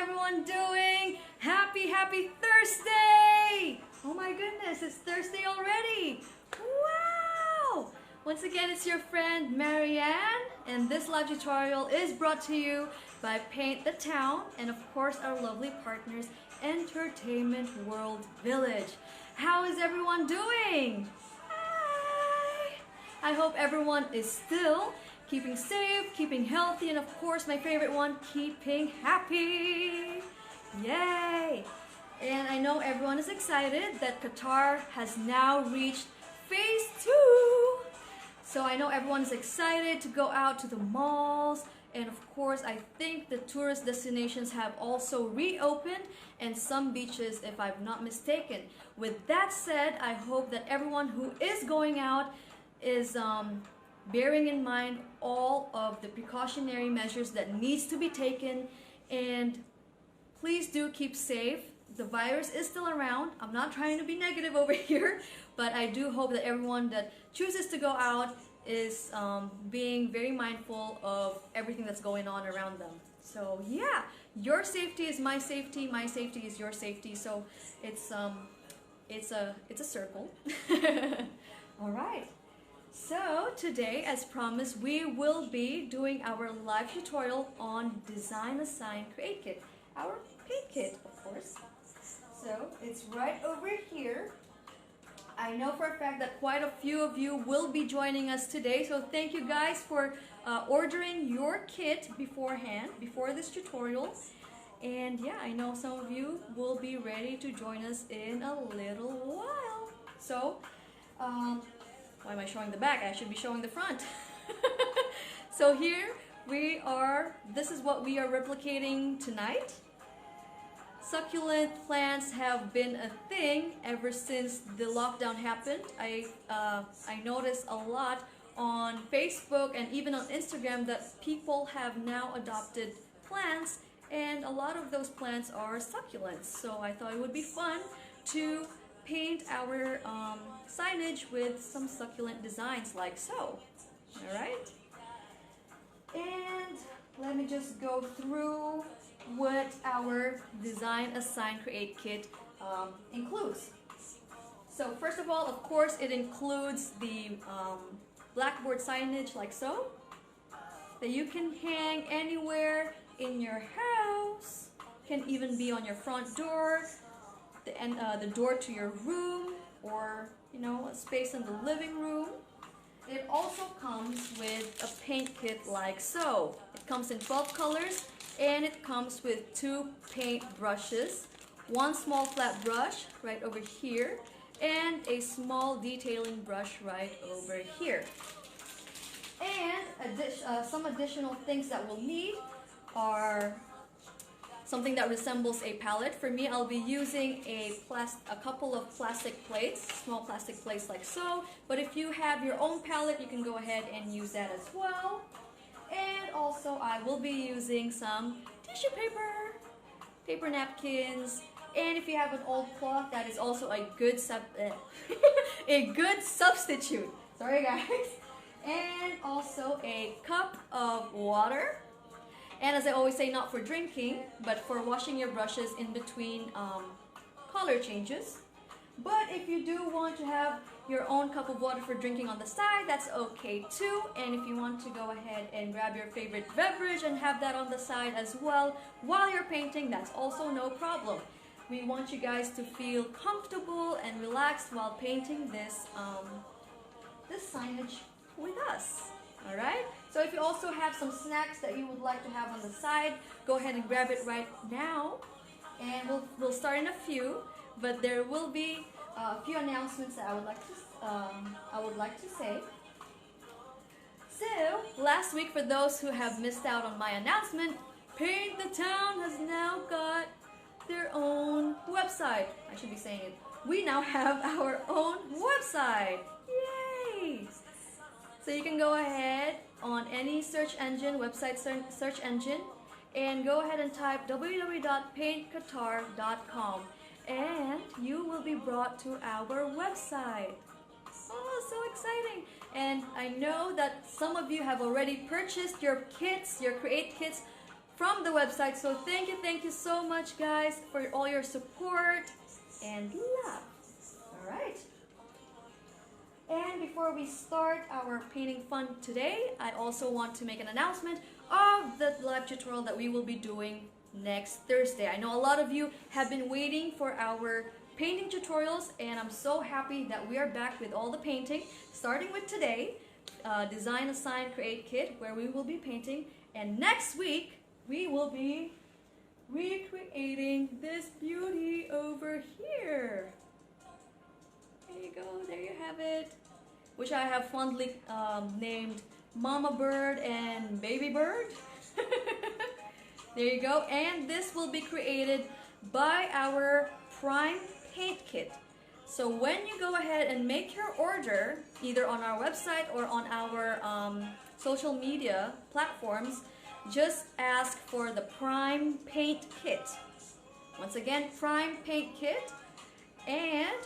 everyone doing? Happy Thursday! Oh my goodness, it's Thursday already! Wow! Once again, it's your friend Marianne, and this live tutorial is brought to you by Paint the Town and of course our lovely partners Entertainment World Village. How is everyone doing? Hi! I hope everyone is still keeping safe, keeping healthy, and of course my favorite one, keeping happy. Yay! And I know everyone is excited that Qatar has now reached phase 2. So I know everyone is excited to go out to the malls, and of course I think the tourist destinations have also reopened, and some beaches if I'm not mistaken. With that said, I hope that everyone who is going out is bearing in mind all of the precautionary measures that needs to be taken, and please do keep safe. The virus is still around. I'm not trying to be negative over here, but I do hope that everyone that chooses to go out is being very mindful of everything that's going on around them. So yeah, your safety is my safety is your safety. So it's a circle. All right. So today, as promised, we will be doing our live tutorial on Design, Assign, Create Kit. Our paint kit, of course. So it's right over here. I know for a fact that quite a few of you will be joining us today. So thank you guys for ordering your kit beforehand, before this tutorial. And yeah, I know some of you will be ready to join us in a little while. So, why am I showing the back? I should be showing the front. So here we are, this is what we are replicating tonight. Succulent plants have been a thing ever since the lockdown happened. I noticed a lot on Facebook and even on Instagram that people have now adopted plants, and a lot of those plants are succulents. So I thought it would be fun to paint our signage with some succulent designs like so. Alright? And let me just go through what our Design, Assign, Create kit includes. So first of all, of course, it includes the blackboard signage like so, that you can hang anywhere in your house, can even be on your front door, the door to your room, or you know, a space in the living room. It also comes with a paint kit like so. It comes in 12 colors, and it comes with 2 paint brushes, 1 small flat brush right over here, and a small detailing brush right over here. And some additional things that we'll need are something that resembles a palette. For me, I'll be using a couple of plastic plates, small plastic plates like so. But if you have your own palette, you can go ahead and use that as well. And also, I will be using some tissue paper, paper napkins, and if you have an old cloth, that is also a good substitute. Sorry, guys. And also a cup of water. And as I always say, not for drinking, but for washing your brushes in between color changes. But if you do want to have your own cup of water for drinking on the side, that's okay too. And if you want to go ahead and grab your favorite beverage and have that on the side as well while you're painting, that's also no problem. We want you guys to feel comfortable and relaxed while painting this signage with us. Alright? So if you also have some snacks that you would like to have on the side, go ahead and grab it right now. And we'll start in a few, but there will be a few announcements that I would like to say. So last week, for those who have missed out on my announcement, Paint the Town has now got their own website. I should be saying it. We now have our own website. Yay! So you can go ahead on any search engine, website search engine, and go ahead and type www.paintqatar.com, and you will be brought to our website. Oh, so exciting! And I know that some of you have already purchased your kits, your Create kits, from the website. So thank you so much guys for all your support and love. Alright. And before we start our painting fun today, I also want to make an announcement of the live tutorial that we will be doing next Thursday. I know a lot of you have been waiting for our painting tutorials, and I'm so happy that we are back with all the painting, starting with today, Design, Assign, Create Kit, where we will be painting, and next week we will be recreating this beauty over here. There you go, there you have it, which I have fondly named Mama Bird and Baby Bird. There you go, and this will be created by our Prime Paint Kit. So when you go ahead and make your order, either on our website or on our social media platforms, just ask for the Prime Paint Kit. Once again, Prime Paint Kit, and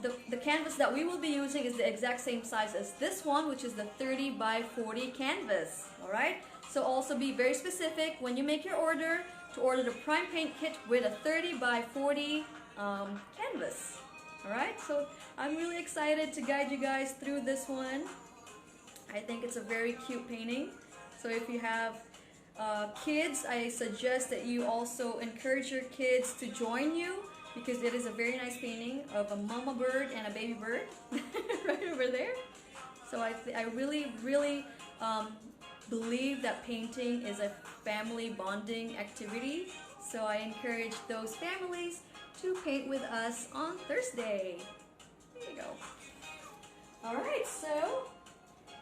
the canvas that we will be using is the exact same size as this one, which is the 30 by 40 canvas. Alright, so also be very specific when you make your order to order the Prime Paint Kit with a 30 by 40 canvas. Alright, so I'm really excited to guide you guys through this one. I think it's a very cute painting. So if you have kids, I suggest that you also encourage your kids to join you, because it is a very nice painting of a mama bird and a baby bird right over there. So I really believe that painting is a family bonding activity. So I encourage those families to paint with us on Thursday. There you go. Alright, so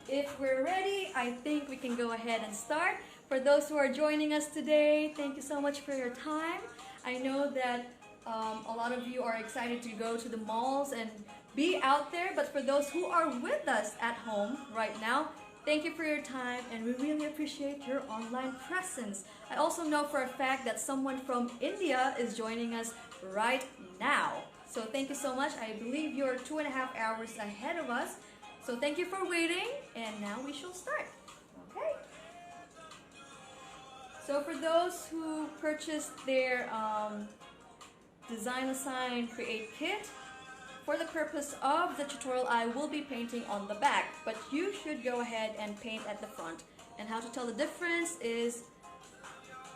if we're ready, I think we can go ahead and start. For those who are joining us today, thank you so much for your time. I know that a lot of you are excited to go to the malls and be out there, but for those who are with us at home right now, thank you for your time, and we really appreciate your online presence. I also know for a fact that someone from India is joining us right now. So thank you so much. I believe you're 2.5 hours ahead of us. So thank you for waiting, and now we shall start. Okay. So for those who purchased their Design, Assign, Create Kit, for the purpose of the tutorial, I will be painting on the back, but you should go ahead and paint at the front. And how to tell the difference is,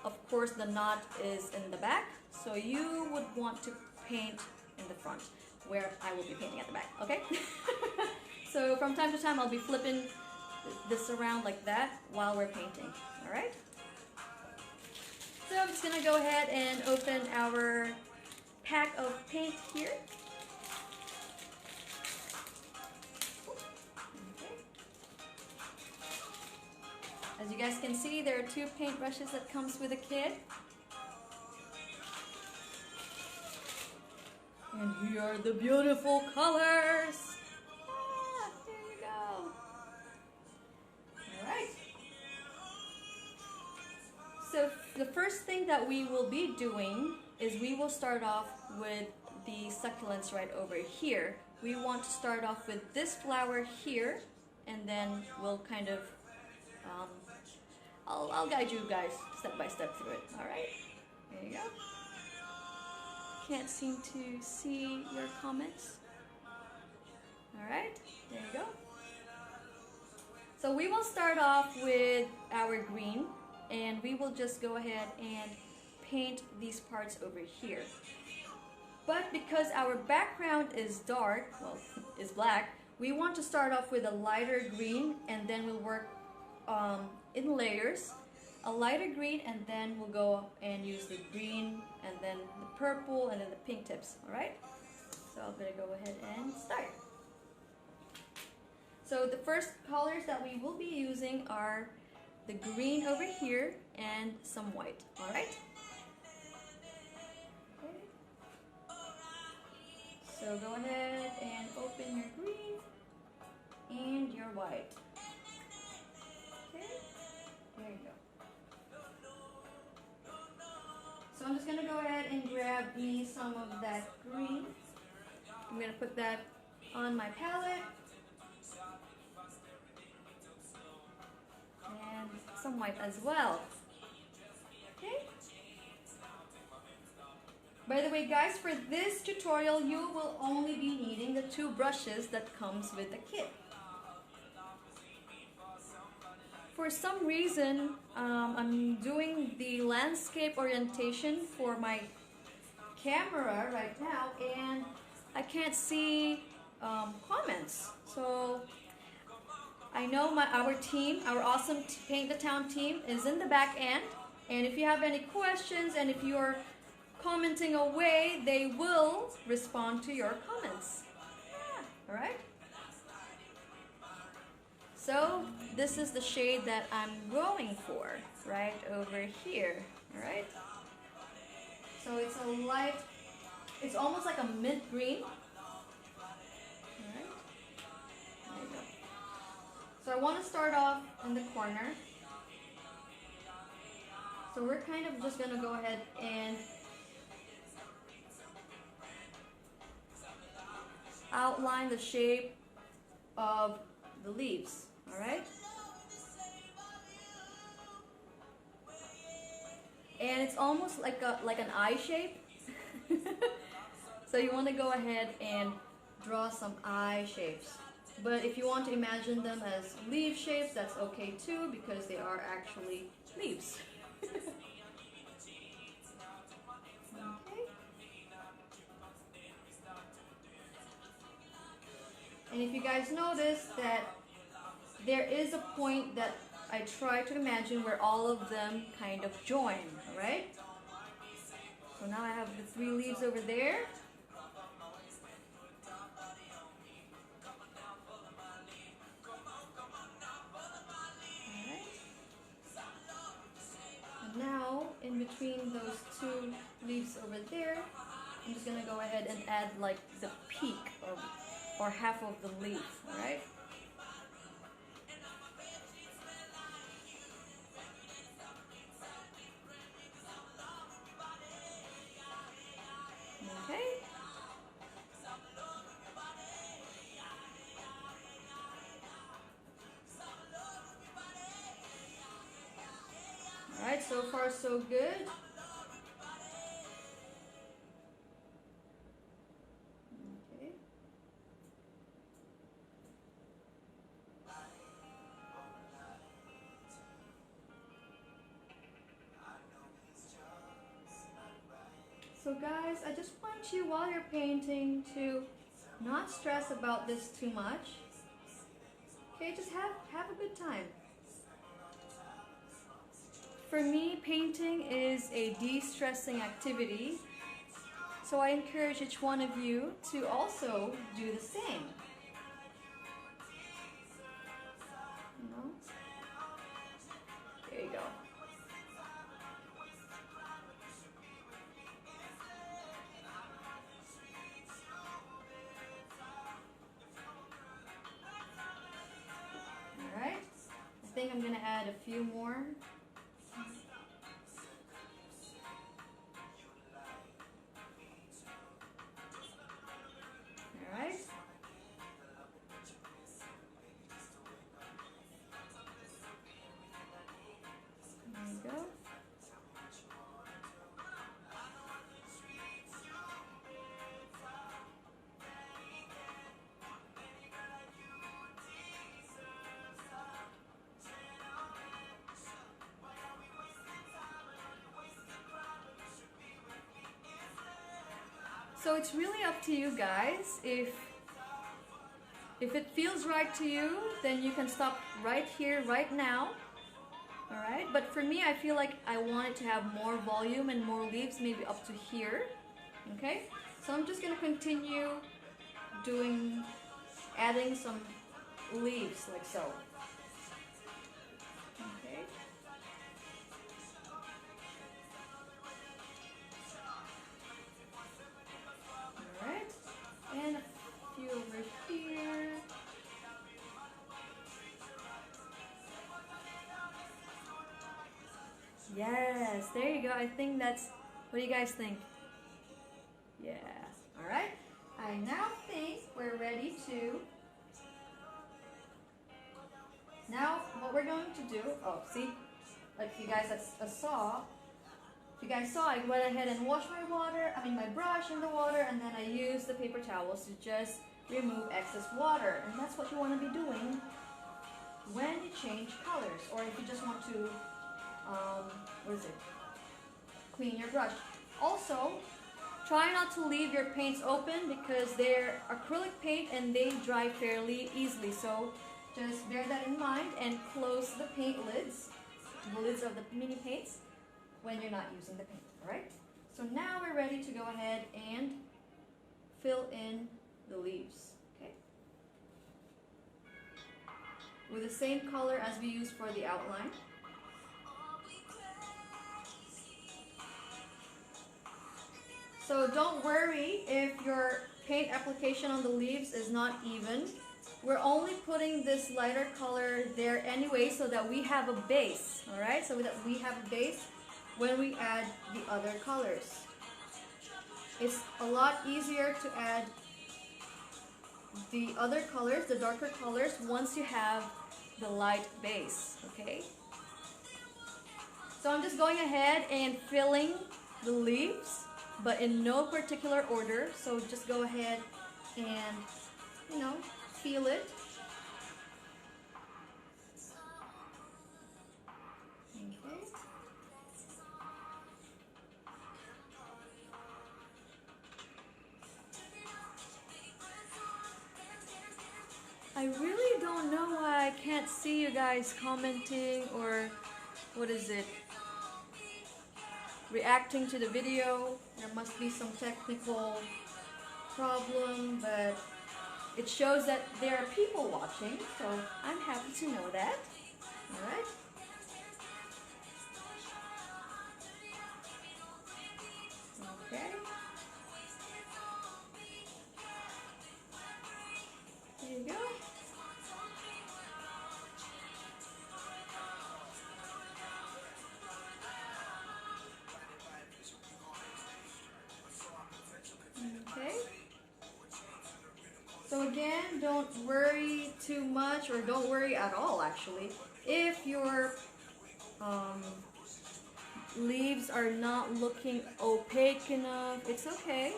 of course, the knot is in the back, so you would want to paint in the front, where I will be painting at the back, okay? So from time to time, I'll be flipping this around like that while we're painting, alright? So I'm just gonna go ahead and open our pack of paint here. As you guys can see, there are 2 paintbrushes that comes with a kit. And here are the beautiful colors. Ah, there you go. Alright. So the first thing that we will be doing is we will start off with the succulents right over here. We want to start off with this flower here, and then we'll kind of I'll guide you guys step by step through it. Alright, there you go. Can't seem to see your comments. Alright, there you go. So we will start off with our green, and we will just go ahead and paint these parts over here. But because our background is dark, well, is black, we want to start off with a lighter green, and then we'll work in layers. A lighter green, and then we'll go and use the green, and then the purple, and then the pink tips. Alright? So I'm going to go ahead and start. So the first colors that we will be using are the green over here and some white. Alright? Okay. So go ahead and open your green and your white. Okay? There you go. So I'm just going to go ahead and grab me some of that green. I'm going to put that on my palette. And some white as well. Okay. By the way, guys, for this tutorial, you will only be needing the 2 brushes that comes with the kit. For some reason, I'm doing the landscape orientation for my camera right now, and I can't see comments. So I know our team, our awesome Paint the Town team, is in the back end, and if you have any questions and if you're commenting away, they will respond to your comments. Yeah, all right. So this is the shade that I'm going for, right over here, all right? So it's a light, it's almost like a mint green. All right, there you go. So I want to start off in the corner. So we're kind of just going to go ahead and outline the shape of the leaves. All right, and it's almost like an eye shape. So you want to go ahead and draw some eye shapes. But if you want to imagine them as leaf shapes, that's okay too, because they are actually leaves. Okay. And if you guys notice that there is a point that I try to imagine where all of them kind of join, alright? So now I have the 3 leaves over there. Alright. And now, in between those 2 leaves over there, I'm just gonna go ahead and add like the peak or half of the leaf, alright? Okay. Alright, so far so good. Okay. So guys, I just want you, while you're painting, to not stress about this too much. Okay, just have a good time. For me, painting is a de-stressing activity, so I encourage each one of you to also do the same. You know? There you go. Alright, I think I'm going to add a few more. Alright. There you go. So it's really up to you guys. If it feels right to you, then you can stop right here, right now. Alright, but for me, I feel like I want it to have more volume and more leaves, maybe up to here. Okay, so I'm just going to continue adding some leaves like so. Okay. Alright, and a few over here. Yes, there you go. I think that's, what do you guys think? Yeah, alright. I now think we're ready to, now what we're going to do, oh see, like you guys saw, If you guys saw, I went ahead and washed my brush in the water, and then I used the paper towels to just remove excess water. And that's what you want to be doing when you change colors, or if you just want to, clean your brush. Also, try not to leave your paints open because they're acrylic paint and they dry fairly easily. So just bear that in mind and close the paint lids, the lids of the mini paints, when you're not using the paint, alright? So now we're ready to go ahead and fill in the leaves, okay? With the same color as we used for the outline. So don't worry if your paint application on the leaves is not even. We're only putting this lighter color there anyway so that we have a base, alright? So that we have a base when we add the other colors. It's a lot easier to add the other colors, the darker colors, once you have the light base, okay? So I'm just going ahead and filling the leaves, but in no particular order. So just go ahead and, feel it. Okay. I really don't know why I can't see you guys commenting or reacting to the video. There must be some technical problem, but it shows that there are people watching, so I'm happy to know that. Alright? Okay. There you go. Okay. So again, don't worry too much, or don't worry at all actually, if your leaves are not looking opaque enough. It's okay.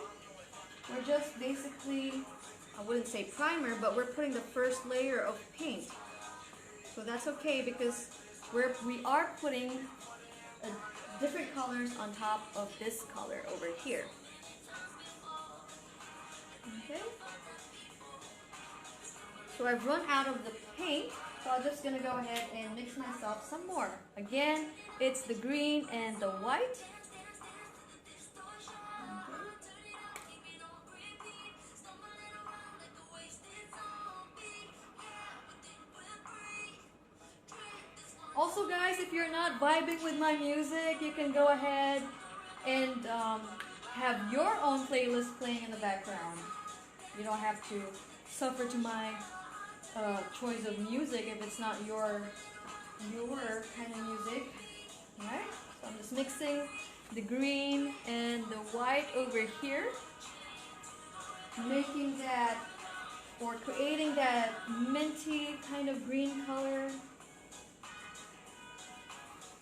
We're just basically, I wouldn't say primer, but we're putting the first layer of paint. So that's okay because we are putting different colors on top of this color over here. Okay. So I've run out of the paint, so I'm just going to go ahead and mix myself some more. Again, it's the green and the white. Also guys, if you're not vibing with my music, you can go ahead and have your own playlist playing in the background. You don't have to suffer to my choice of music if it's not your kind of music. Alright, so I'm just mixing the green and the white over here, making that, or creating that minty kind of green color.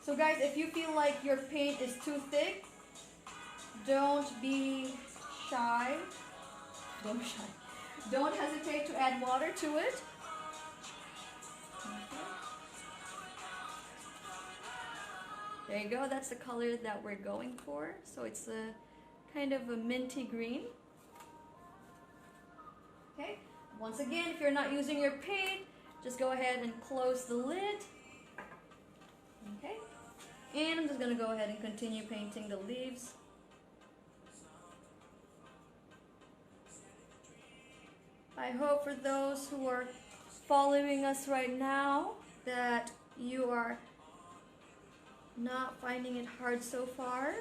So guys, if you feel like your paint is too thick, don't be shy. Don't hesitate to add water to it. Okay. There you go, that's the color that we're going for. So it's a kind of a minty green. Okay, once again, if you're not using your paint, just go ahead and close the lid. Okay, and I'm just going to go ahead and continue painting the leaves. I hope for those who are following us right now that you are not finding it hard so far.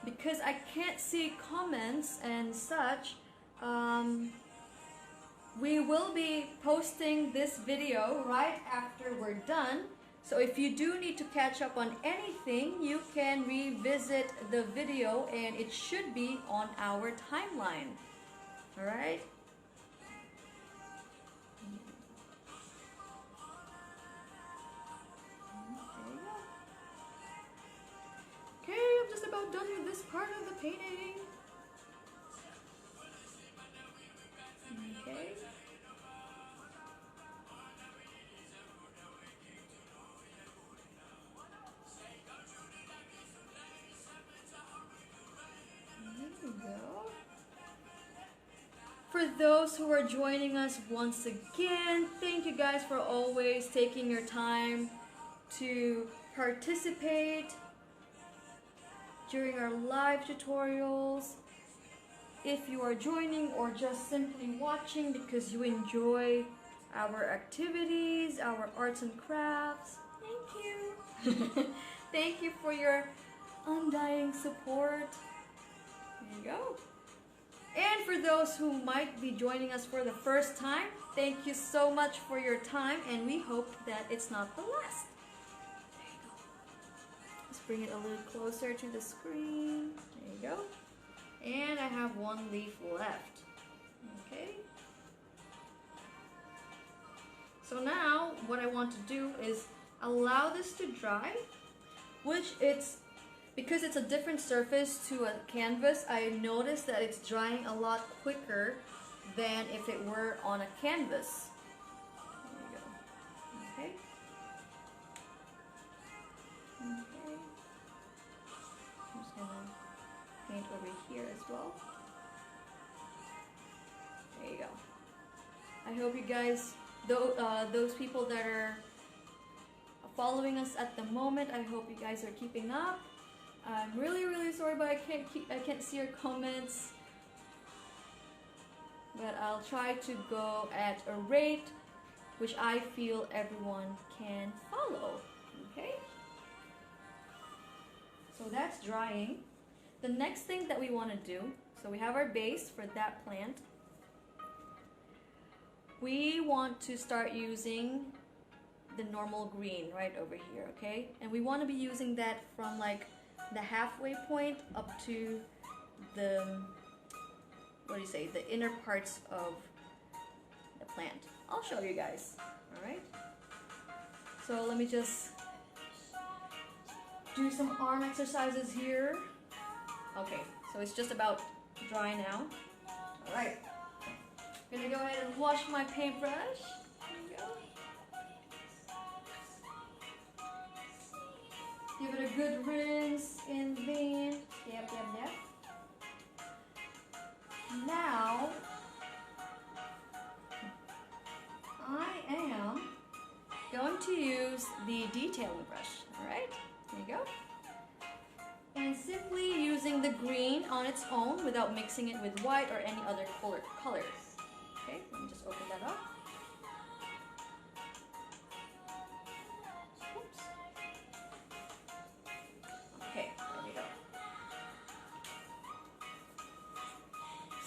Because I can't see comments and such, we will be posting this video right after we're done. So if you do need to catch up on anything, you can revisit the video and it should be on our timeline. Alright? painting. Okay. There we go. For those who are joining us once again, thank you guys for always taking your time to participate during our live tutorials. If you are joining or just simply watching because you enjoy our activities, our arts and crafts, thank you. Thank you for your undying support. There you go. And for those who might be joining us for the first time, thank you so much for your time, and we hope that it's not the last. There you go. Let's bring it a little closer to the screen. There you go. And I have one leaf left. Okay. So now what I want to do is allow this to dry, which because it's a different surface to a canvas, I noticed that it's drying a lot quicker than if it were on a canvas. There you go. Okay. Okay. I'm just gonna paint over here as well. There you go. I hope you guys, those people that are following us at the moment, I hope you guys are keeping up. I'm really sorry, but I can't see your comments. But I'll try to go at a rate which I feel everyone can follow. Okay? So that's drying. The next thing that we want to do, so we have our base for that plant. We want to start using the normal green right over here, okay? And we want to be using that from like the halfway point up to the, what do you say, the inner parts of the plant. I'll show you guys, alright? So let me just do some arm exercises here. Okay, so it's just about dry now. Alright, I'm gonna go ahead and wash my paintbrush. There you go. Give it a good rinse in vain. Yep. Now, I am going to use the detailing brush. Alright, there you go. And simply using the green on its own without mixing it with white or any other colors. Okay, let me just open that up. Oops. Okay, there we go.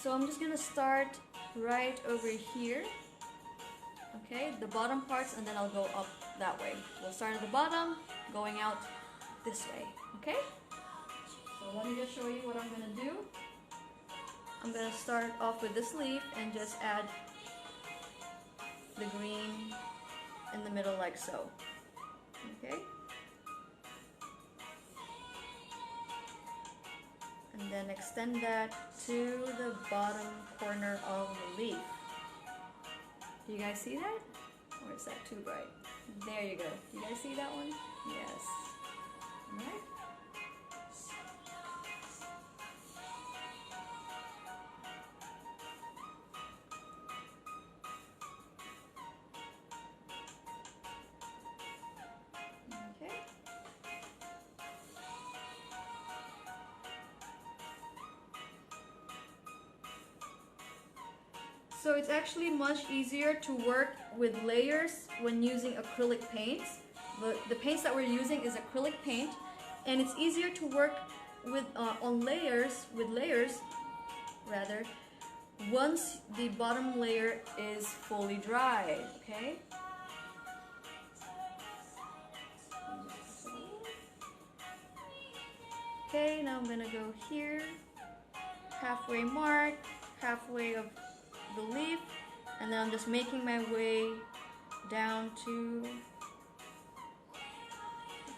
So I'm just gonna start right over here. Okay, the bottom parts, and then I'll go up that way. We'll start at the bottom, going out this way. Okay? So let me just show you what I'm gonna do. I'm gonna start off with this leaf and just add the green in the middle like so. Okay? And then extend that to the bottom corner of the leaf. Do you guys see that? Or is that too bright? There you go. Do you guys see that one? Yes. Alright. Okay. So it's actually much easier to work with layers when using acrylic paints. The paints that we're using is acrylic paint, and it's easier to work with on layers rather once the bottom layer is fully dry. Okay. Okay, now I'm gonna go here, halfway mark, halfway of the leaf, and then I'm just making my way down to the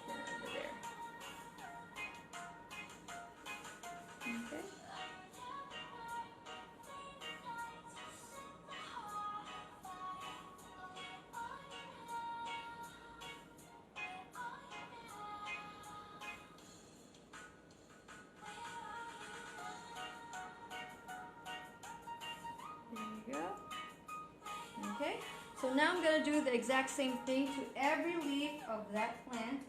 corner over there. Okay. So now I'm going to do the exact same thing to every leaf of that plant.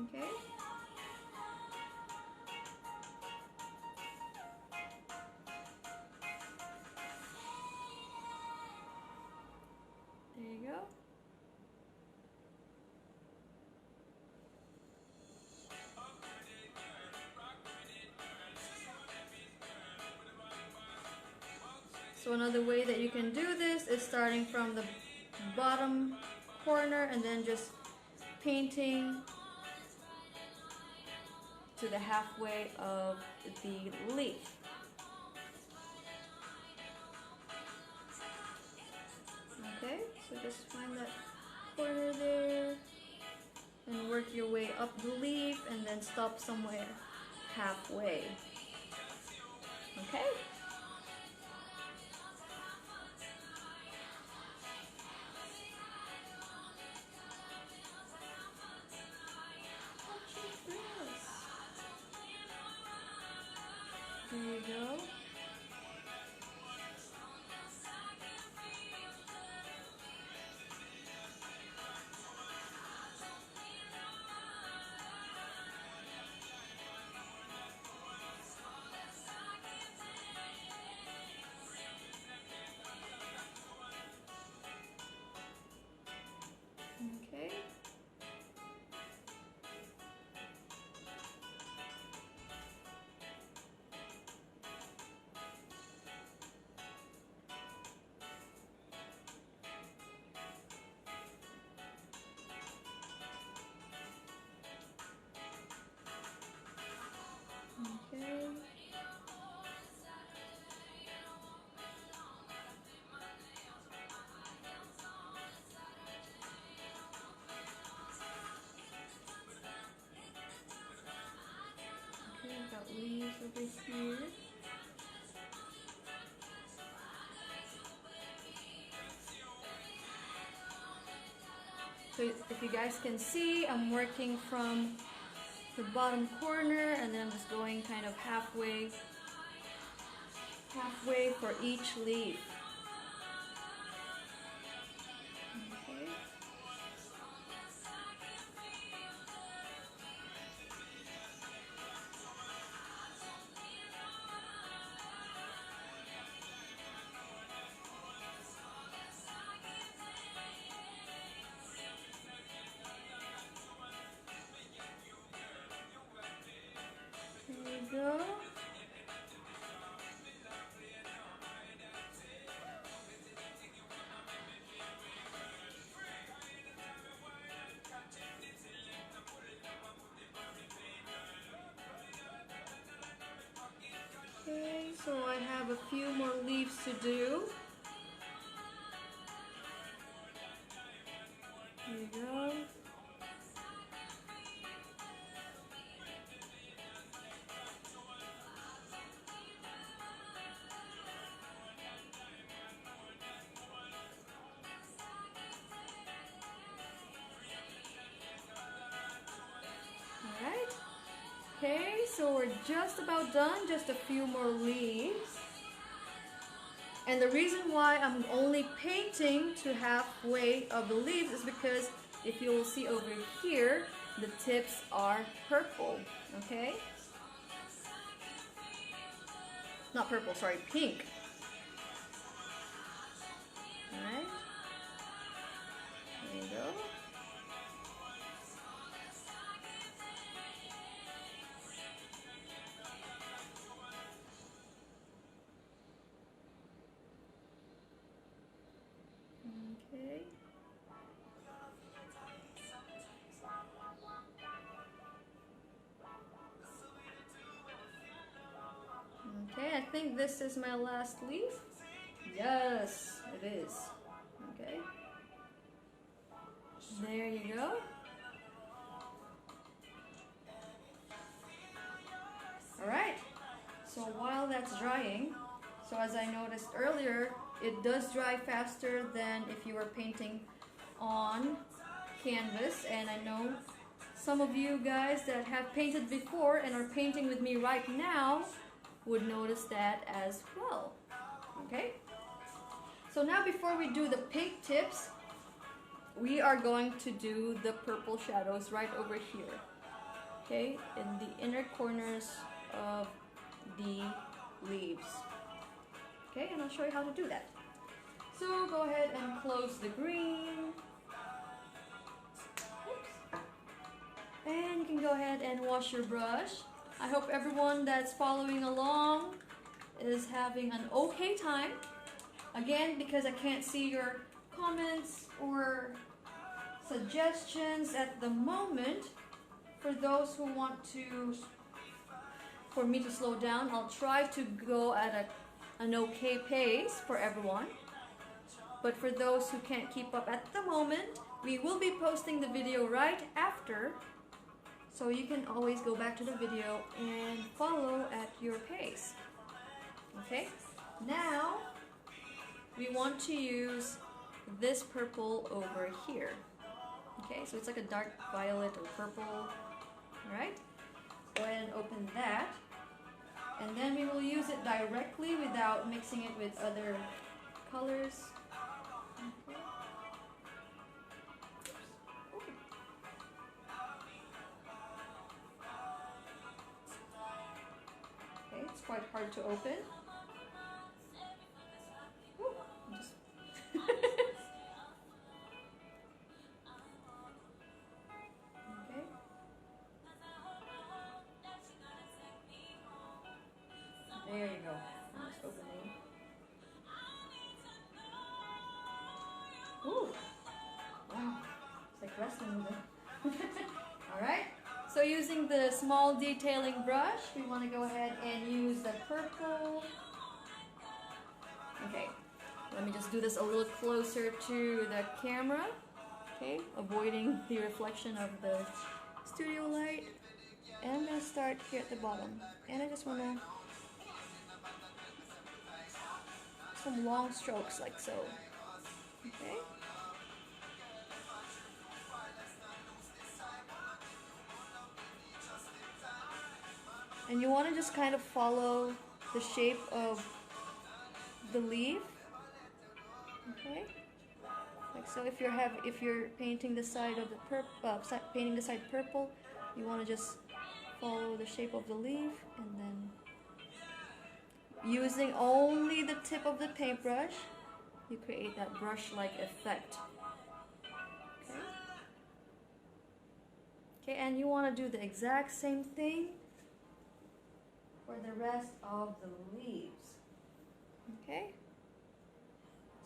Okay. There you go. So another way that you can do this is starting from the bottom corner and then just painting to the halfway of the leaf. Okay, so just find that corner there and work your way up the leaf and then stop somewhere halfway. Okay? There you go. Okay. Okay. Okay, I've got leaves over here. So if you guys can see, I'm working from the bottom corner and then I'm just going kind of halfway for each leaf. Okay. There you go. Okay, so I have a few more leaves to do. There you go. Alright. Okay, so we're just about done, just a few more leaves. And the reason why I'm only painting to halfway of the leaves is because if you'll see over here, the tips are purple, okay? Not purple, sorry, pink. Alright. There you go. Okay. Okay, I think this is my last leaf. Yes, it is. Okay. There you go. Alright, so while that's drying, so as I noticed earlier, it does dry faster than if you were painting on canvas, and I know some of you guys that have painted before and are painting with me right now would notice that as well. Okay? So now before we do the pink tips, we are going to do the purple shadows right over here. Okay? In the inner corners of the leaves. Okay? And I'll show you how to do that. So go ahead and close the green. Oops. And you can go ahead and wash your brush. I hope everyone that's following along is having an okay time. Again, because I can't see your comments or suggestions at the moment, for those who want for me to slow down, I'll try to go at an okay pace for everyone. But for those who can't keep up at the moment, we will be posting the video right after, so you can always go back to the video and follow at your pace. Okay? Now, we want to use this purple over here. Okay, so it's like a dark violet or purple. Alright? Go ahead and open that. And then we will use it directly without mixing it with other colors. Okay. Okay, it's quite hard to open. Ooh, just okay. There you go. Just opening. Ooh. Wow. It's like wrestling with it. Alright. So using the small detailing brush, we want to go ahead and use the purple. Okay. Let me just do this a little closer to the camera. Okay. Avoiding the reflection of the studio light. And I'm going to start here at the bottom. And I just want to some long strokes like so. Okay. And you want to just kind of follow the shape of the leaf. Okay. Like so. If you're painting the side of the painting the side purple, you want to just follow the shape of the leaf, and then using only the tip of the paintbrush, you create that brush-like effect. Okay. Okay, and you want to do the exact same thing for the rest of the leaves. Okay.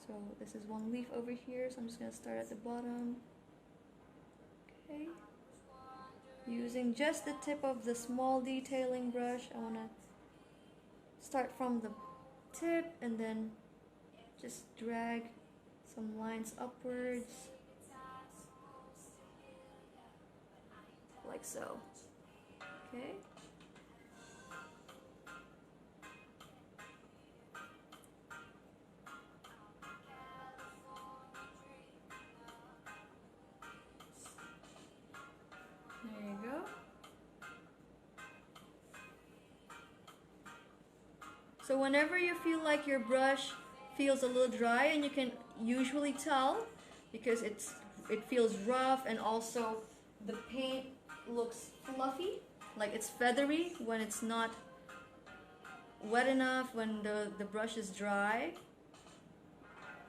So this is one leaf over here, so I'm just going to start at the bottom. Okay. Using just the tip of the small detailing brush, I want to start from the tip and then just drag some lines upwards, like so. Okay. There you go. So whenever you feel like your brush feels a little dry, and you can usually tell because it feels rough, and also the paint looks fluffy, like it's feathery when it's not wet enough. When the brush is dry,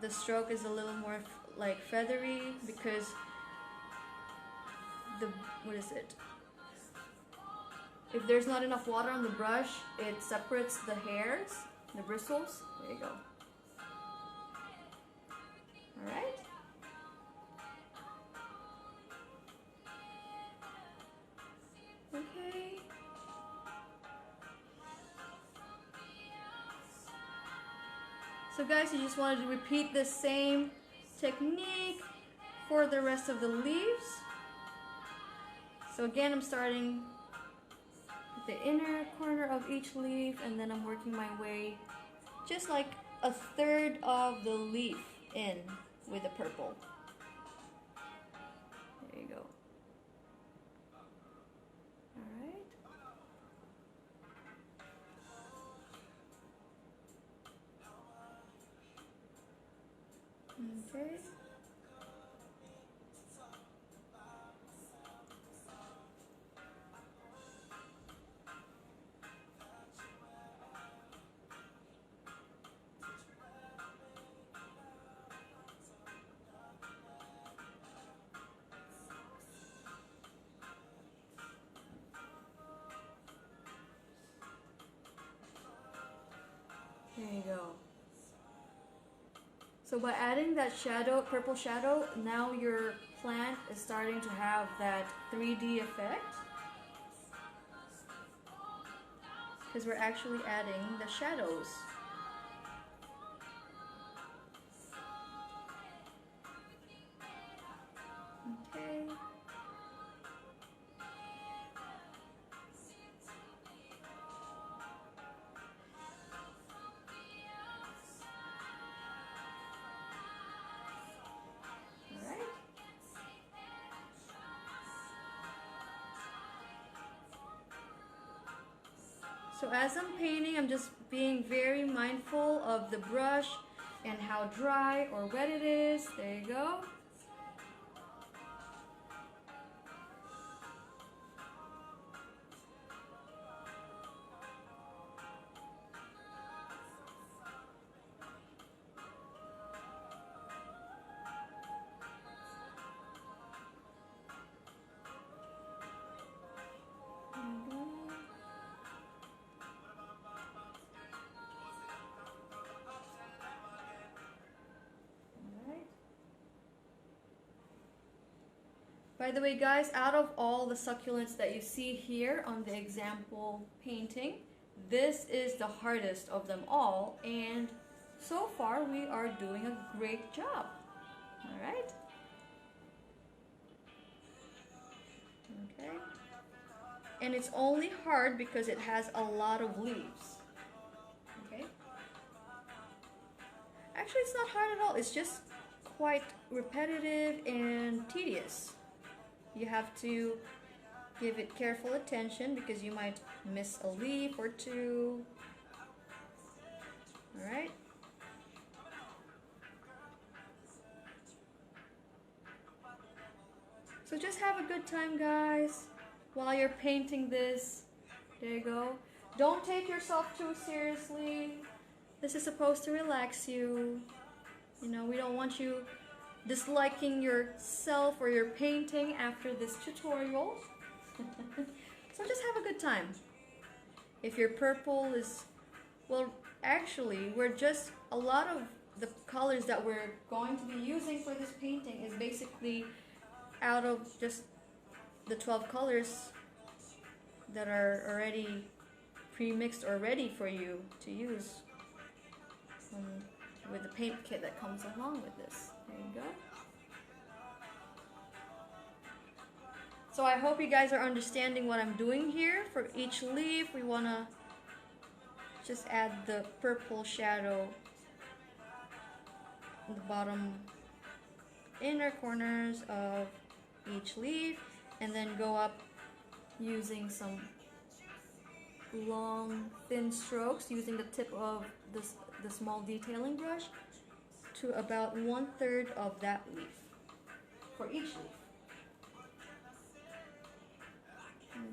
the stroke is a little more like feathery because if there's not enough water on the brush, it separates the hairs, the bristles. There you go. Alright. Okay. So guys, you just wanted to repeat the same technique for the rest of the leaves. So again, I'm starting with the inner corner of each leaf, and then I'm working my way just like a third of the leaf in with the purple. There you go. Alright. Okay. There you go. So by adding that shadow, purple shadow, now your plant is starting to have that 3D effect. Because we're actually adding the shadows. Okay. Alright. So as I'm painting, I'm just being very mindful of the brush and how dry or wet it is. There you go. By the way, guys, out of all the succulents that you see here on the example painting, this is the hardest of them all, and so far we are doing a great job. Alright? Okay. And it's only hard because it has a lot of leaves. Okay? Actually, it's not hard at all. It's just quite repetitive and tedious. You have to give it careful attention because you might miss a leaf or two. Alright? So just have a good time, guys, while you're painting this. There you go. Don't take yourself too seriously. This is supposed to relax you. You know, we don't want you disliking yourself or your painting after this tutorial. So just have a good time. If your purple is, well, actually, a lot of the colors that we're going to be using for this painting is basically out of just the 12 colors that are already pre-mixed or ready for you to use with the paint kit that comes along with this. There you go. So I hope you guys are understanding what I'm doing here. For each leaf, we want to just add the purple shadow in the bottom inner corners of each leaf, and then go up using some long thin strokes using the tip of the small detailing brush to about 1/3 of that leaf for each leaf.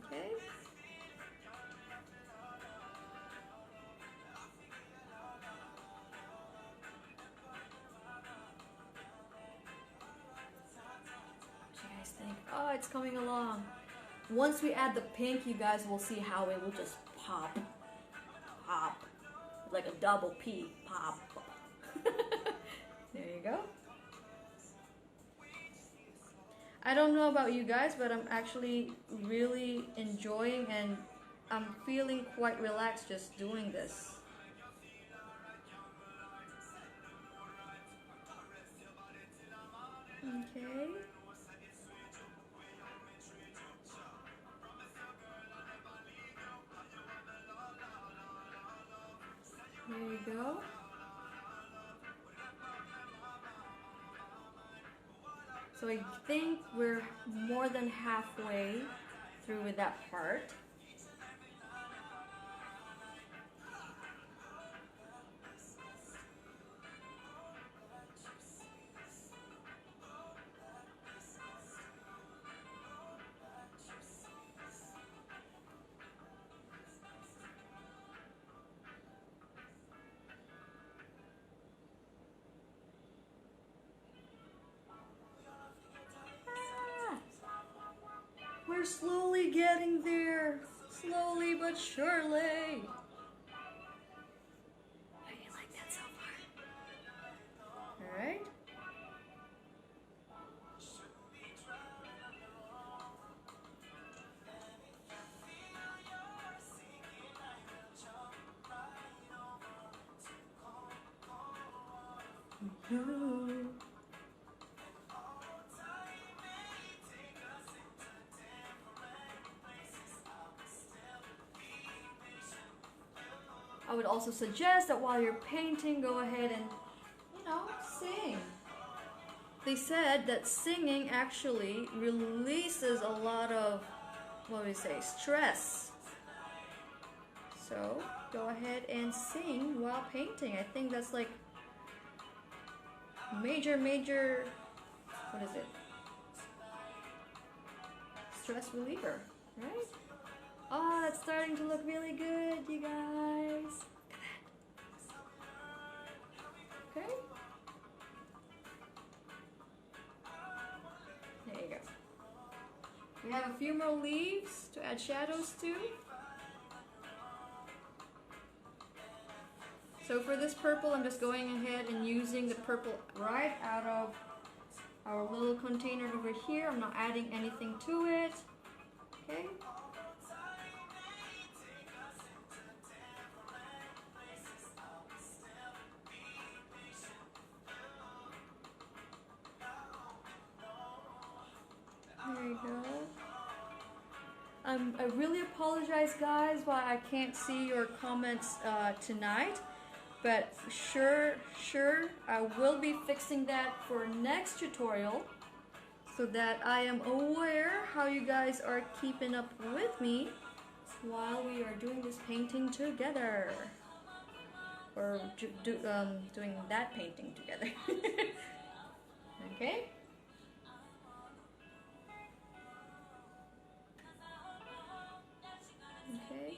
Okay. Oh, it's coming along. Once we add the pink, you guys will see how it will just pop. Pop. Like a double P. Pop. There you go. I don't know about you guys, but I'm actually really enjoying and I'm feeling quite relaxed just doing this. Okay. There you go. So I think we're more than halfway through with that part. slowly getting there. Slowly but surely. How do you like that so far? Alright. I would also suggest that while you're painting, go ahead and, sing. They said that singing actually releases a lot of, what do we say, stress. So go ahead and sing while painting. I think that's like major, what is it? Stress reliever, right? Oh, that's starting to look really good, you guys. Look at that. Okay. There you go. We have a few more leaves to add shadows to. So for this purple, I'm just going ahead and using the purple right out of our little container over here. I'm not adding anything to it. Okay. There you go. I really apologize, guys, why I can't see your comments tonight, but sure, I will be fixing that for next tutorial so that I am aware how you guys are keeping up with me while we are doing this painting together, or doing that painting together. Okay. Okay.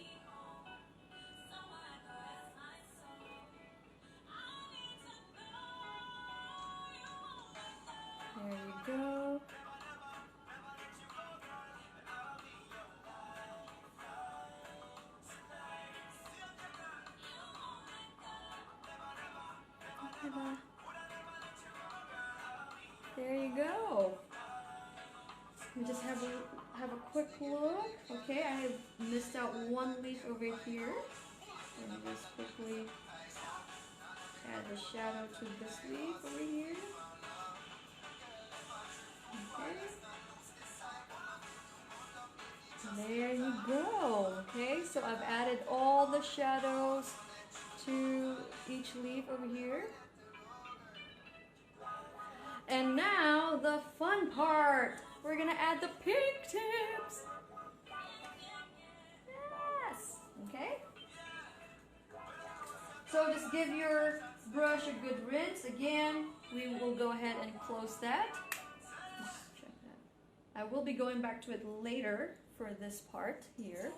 There you go. There you go. We just have a quick look. Okay, I have missed out one leaf over here. Let me just quickly add the shadow to this leaf over here. Okay. There you go. Okay, so I've added all the shadows to each leaf over here. And now the fun part. We're gonna add the pink tips. Yes. Okay. So just give your brush a good rinse. Again, we will go ahead and close that. Just check that. I will be going back to it later for this part here.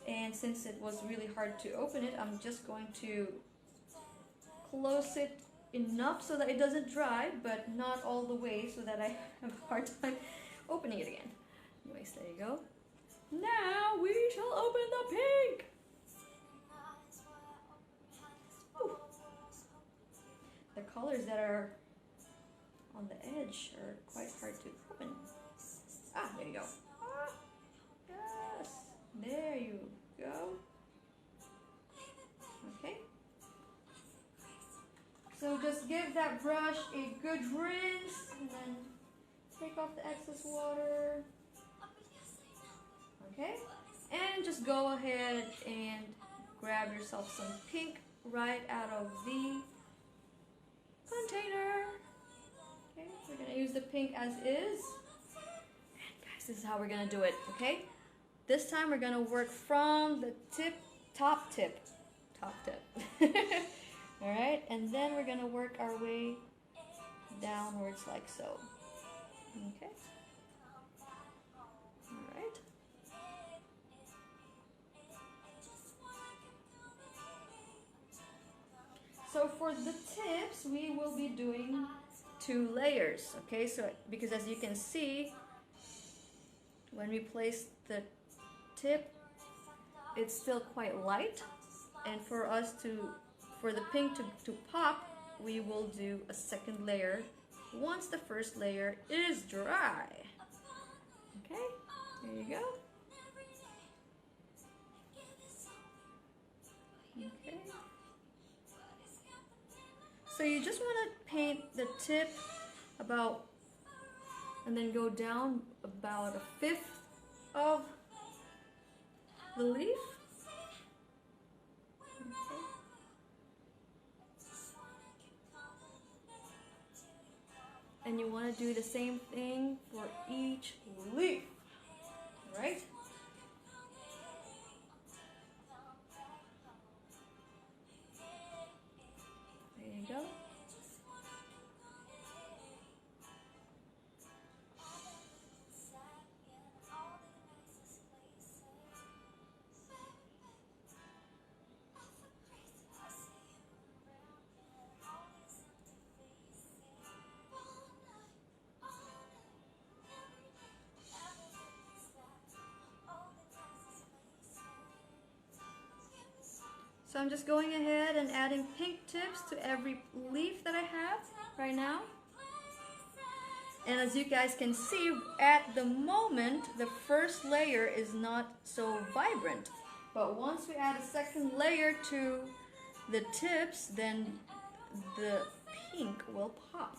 And since it was really hard to open it, I'm just going to close it enough so that it doesn't dry, but not all the way so that I have a hard time opening it again. Anyways, there you go. Now we shall open the pink. Ooh. The colors that are on the edge are quite hard to open. Ah, there you go. Ah, yes, there you go. Okay. So just give that brush a good rinse and then take off the excess water. Okay? And just go ahead and grab yourself some pink right out of the container. Okay, we're gonna use the pink as is. And guys, this is how we're gonna do it, okay? This time we're gonna work from the top tip. Alright, and then we're gonna work our way downwards like so. Okay? Alright. So for the tips, we will be doing 2 layers, okay? So because as you can see, when we place the tip, it's still quite light, and for the pink to pop, we will do a second layer once the first layer is dry. Okay, there you go. Okay. So you just want to paint the tip about, and then go down about 1/5 of the leaf. Okay. And you want to do the same thing for each leaf, right? There you go. So I'm just going ahead and adding pink tips to every leaf that I have right now. And as you guys can see, at the moment, the first layer is not so vibrant. But once we add a second layer to the tips, then the pink will pop.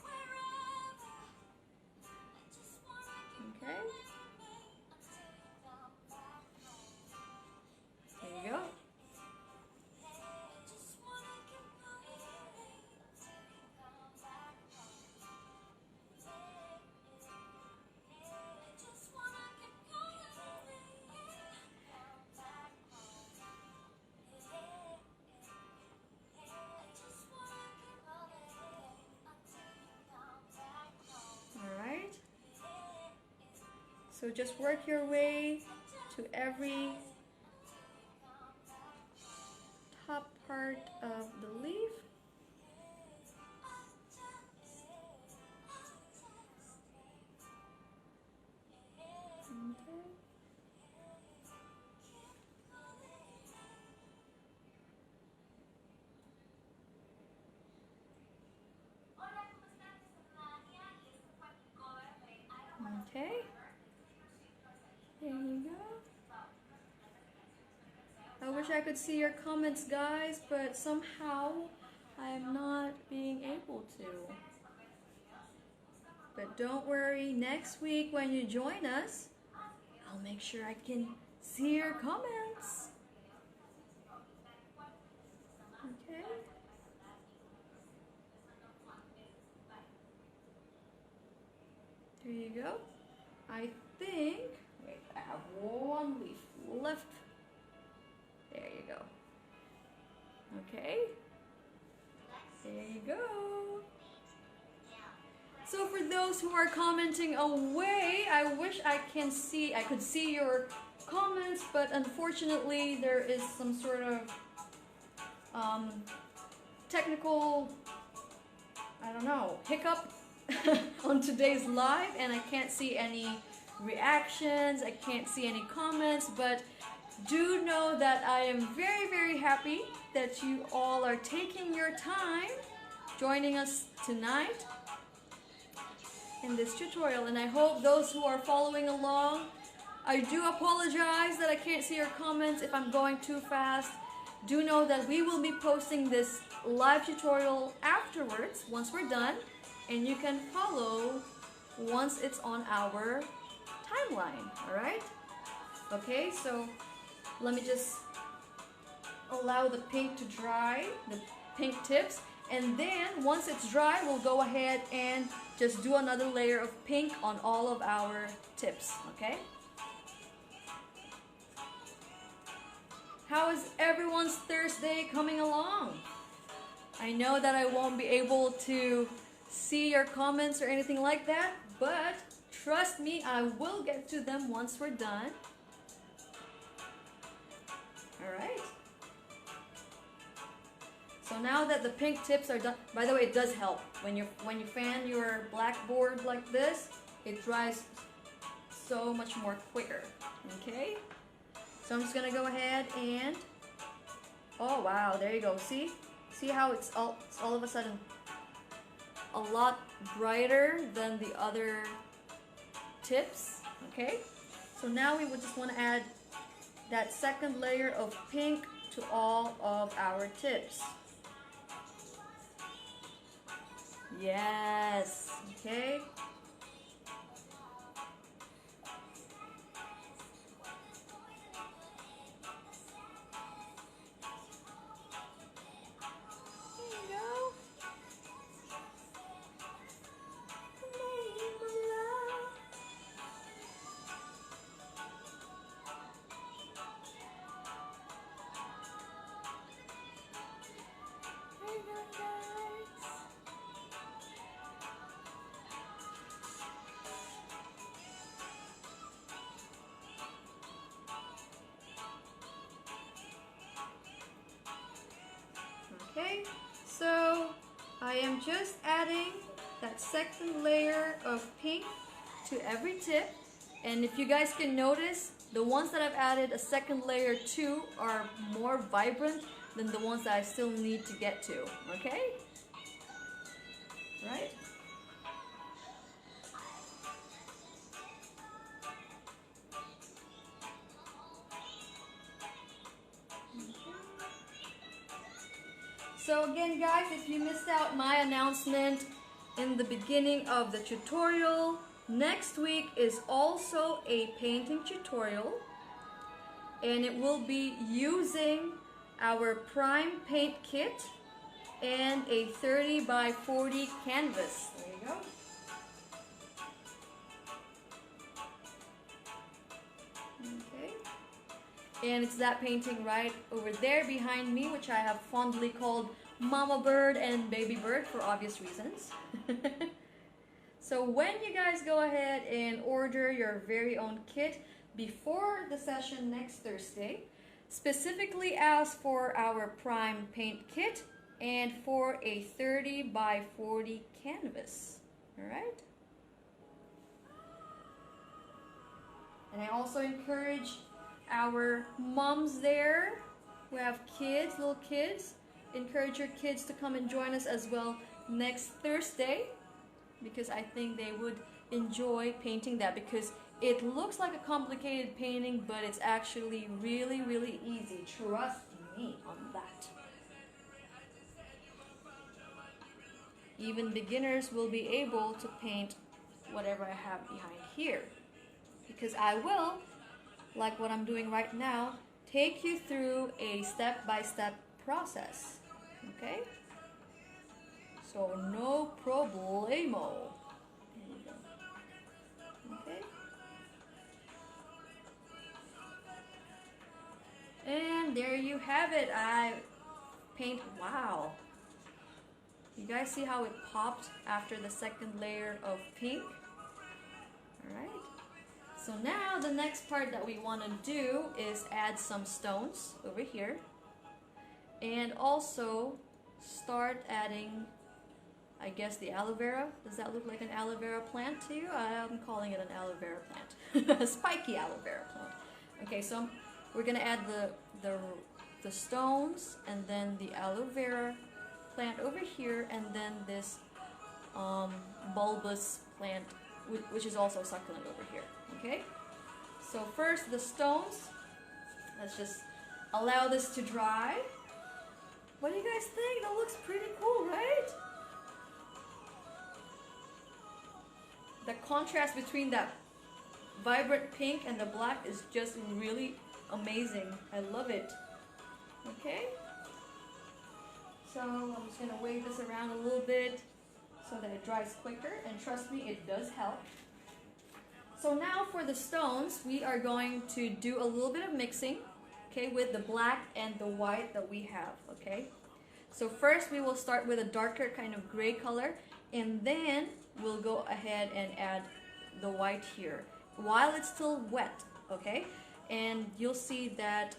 Okay? There you go. So just work your way to every top part of the leaf. Okay. There you go. I wish I could see your comments, guys, but somehow I'm not being able to. But don't worry, next week when you join us, I'll make sure I can see your comments. Okay. There you go. I think, wait, I have one leaf left. There you go. Okay. There you go. So for those who are commenting away, I wish I could see your comments, but unfortunately there is some sort of technical, I don't know, hiccup on today's live, and I can't see any reactions, I can't see any comments, but do know that I am very, very happy that you all are taking your time joining us tonight in this tutorial, and I hope those who are following along, I do apologize that I can't see your comments if I'm going too fast. Do know that we will be posting this live tutorial afterwards once we're done, and you can follow once it's on our timeline. Alright? Okay, so let me just allow the pink to dry, the pink tips, and then once it's dry, we'll go ahead and just do another layer of pink on all of our tips. Okay? How is everyone's Thursday coming along? I know that I won't be able to see your comments or anything like that, but trust me, I will get to them once we're done. Alright. So now that the pink tips are done, by the way, it does help. When you fan your blackboard like this, it dries so much more quicker. Okay, so I'm just gonna go ahead and, oh wow, there you go. See how it's all of a sudden a lot brighter than the other tips. Okay, so now we would just want to add that second layer of pink to all of our tips. Yes, okay. Okay, so I am just adding that second layer of pink to every tip, and if you guys can notice, the ones that I've added a second layer to are more vibrant than the ones that I still need to get to. Okay, right? So again guys, if you missed out my announcement in the beginning of the tutorial, next week is also a painting tutorial, and it will be using our prime paint kit and a 30 by 40 canvas. There you go. And it's that painting right over there behind me, which I have fondly called Mama Bird and Baby Bird for obvious reasons. So when you guys go ahead and order your very own kit before the session next Thursday, specifically ask for our prime paint kit and for a 30 by 40 canvas. Alright? And I also encourage our moms there who have kids, little kids, encourage your kids to come and join us as well next Thursday, because I think they would enjoy painting that, because it looks like a complicated painting, but it's actually really, really easy. Trust me on that. Even beginners will be able to paint whatever I have behind here, because I will, like what I'm doing right now, take you through a step-by-step process. Okay? So no problemo. Okay? And there you have it. I paint, wow. You guys see how it popped after the second layer of pink? Alright. So now the next part that we want to do is add some stones over here, and also start adding, I guess, the aloe vera. Does that look like an aloe vera plant to you? I'm calling it an aloe vera plant. A spiky aloe vera plant. Okay, so we're gonna add the stones, and then the aloe vera plant over here, and then this bulbous plant, which is also succulent over here. Okay, so first the stones. Let's just allow this to dry. What do you guys think? That looks pretty cool, right? The contrast between that vibrant pink and the black is just really amazing. I love it. Okay, so I'm just gonna wave this around a little bit so that it dries quicker, and trust me, it does help. So now for the stones, we are going to do a little bit of mixing, okay, with the black and the white that we have, okay? So first we will start with a darker kind of gray color, and then we'll go ahead and add the white here while it's still wet, okay? And you'll see that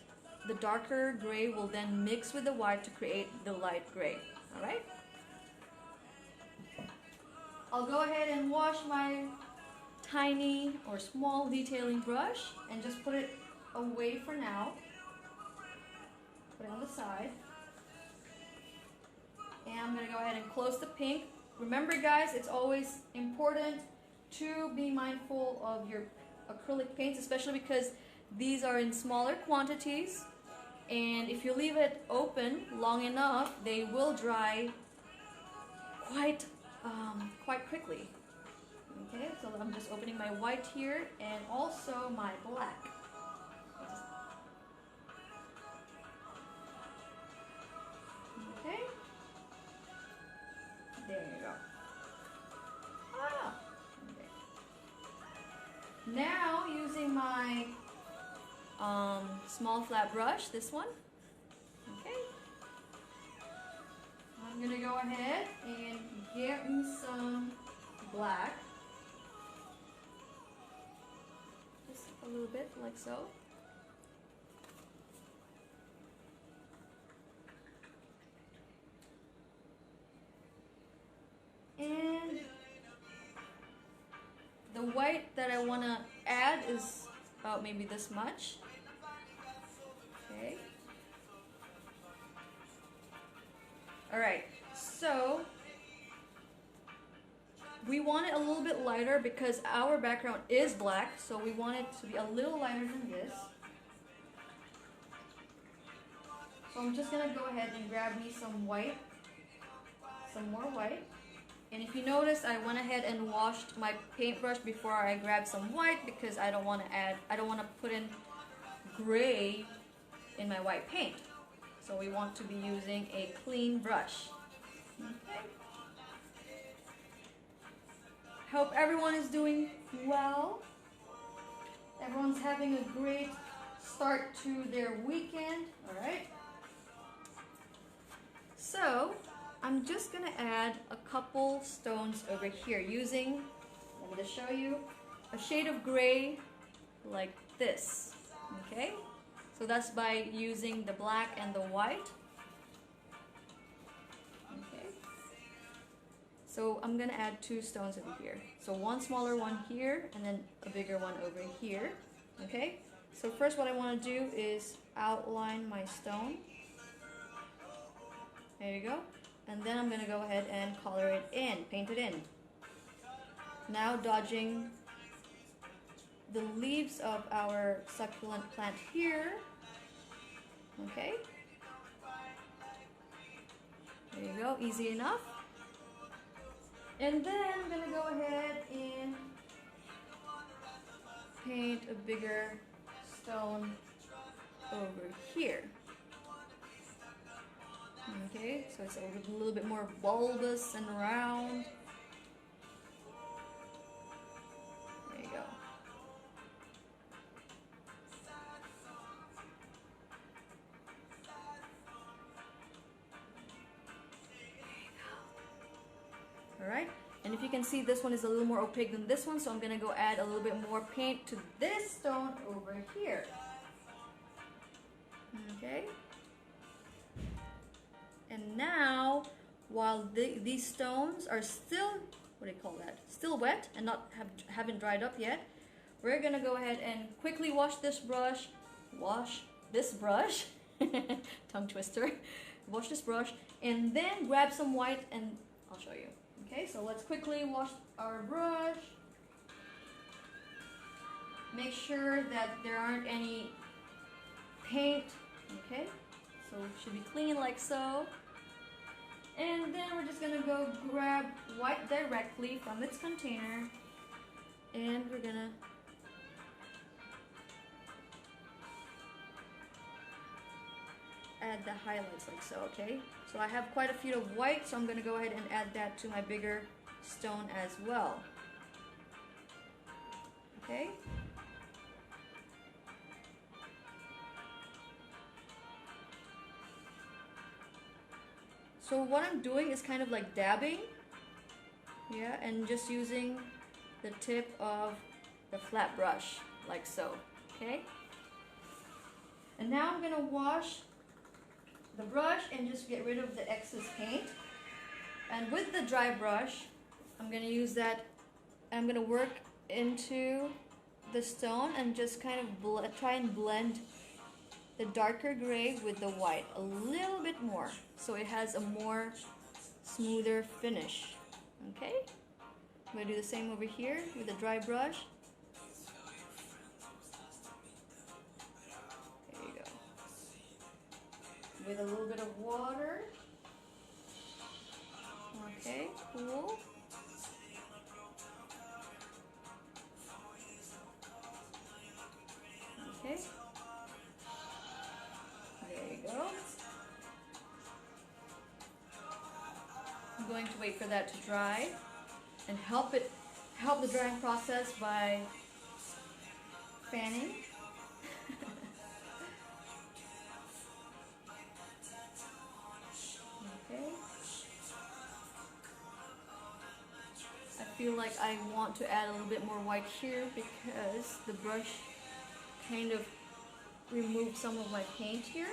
the darker gray will then mix with the white to create the light gray, all right? I'll go ahead and wash my tiny or small detailing brush and just put it away for now. Put it on the side. And I'm going to go ahead and close the pink. Remember guys, it's always important to be mindful of your acrylic paints, especially because these are in smaller quantities. And if you leave it open long enough, they will dry quite quickly. Okay, so I'm just opening my white here and also my black. Okay, there you go. Ah, okay. Now using my small flat brush, this one. Okay, I'm gonna go ahead and get me some black. Just a little bit, like so. And the white that I want to add is about maybe this much. Okay. Alright, so we want it a little bit lighter because our background is black, so we want it to be a little lighter than this. So I'm just going to go ahead and grab me some white, some more white. And if you notice, I went ahead and washed my paintbrush before I grabbed some white because I don't want to put in gray in my white paint. So we want to be using a clean brush. Okay. Hope everyone is doing well. Everyone's having a great start to their weekend. All right. So I'm just gonna add a couple stones over here using, I'm gonna show you, a shade of gray like this. Okay, so that's by using the black and the white. Okay, so I'm gonna add two stones over here. So one smaller one here and then a bigger one over here. Okay, so first what I want to do is outline my stone. There you go. And then I'm going to go ahead and color it in, paint it in. Now dodging the leaves of our succulent plant here. Okay. There you go, easy enough. And then I'm going to go ahead and paint a bigger stone over here. Okay, so it's a little bit more bulbous and round. There you go. Alright, and if you can see, this one is a little more opaque than this one, so I'm going to go add a little bit more paint to this stone over here. Okay. And now, while these stones are still, what do you call that? Still wet and haven't dried up yet, we're gonna go ahead and quickly wash this brush. Tongue twister. Wash this brush, and then grab some white, and I'll show you. Okay, so let's quickly wash our brush. Make sure that there aren't any paint. Okay, so it should be clean like so. And then we're just gonna go grab white directly from its container, and we're gonna add the highlights like so. Okay, so I have quite a few of white, so I'm gonna go ahead and add that to my bigger stone as well. Okay. So what I'm doing is kind of like dabbing, yeah, and just using the tip of the flat brush, like so, okay? And now I'm gonna wash the brush and just get rid of the excess paint. And with the dry brush, I'm gonna use that, I'm gonna work into the stone and just kind of try and blend the darker gray with the white a little bit more so it has a more smoother finish. Okay, I'm going to do the same over here with a dry brush. There you go. With a little bit of water. Okay, cool. Okay. There you go. I'm going to wait for that to dry and help the drying process by fanning. Okay. I feel like I want to add a little bit more white here because the brush kind of removed some of my paint here.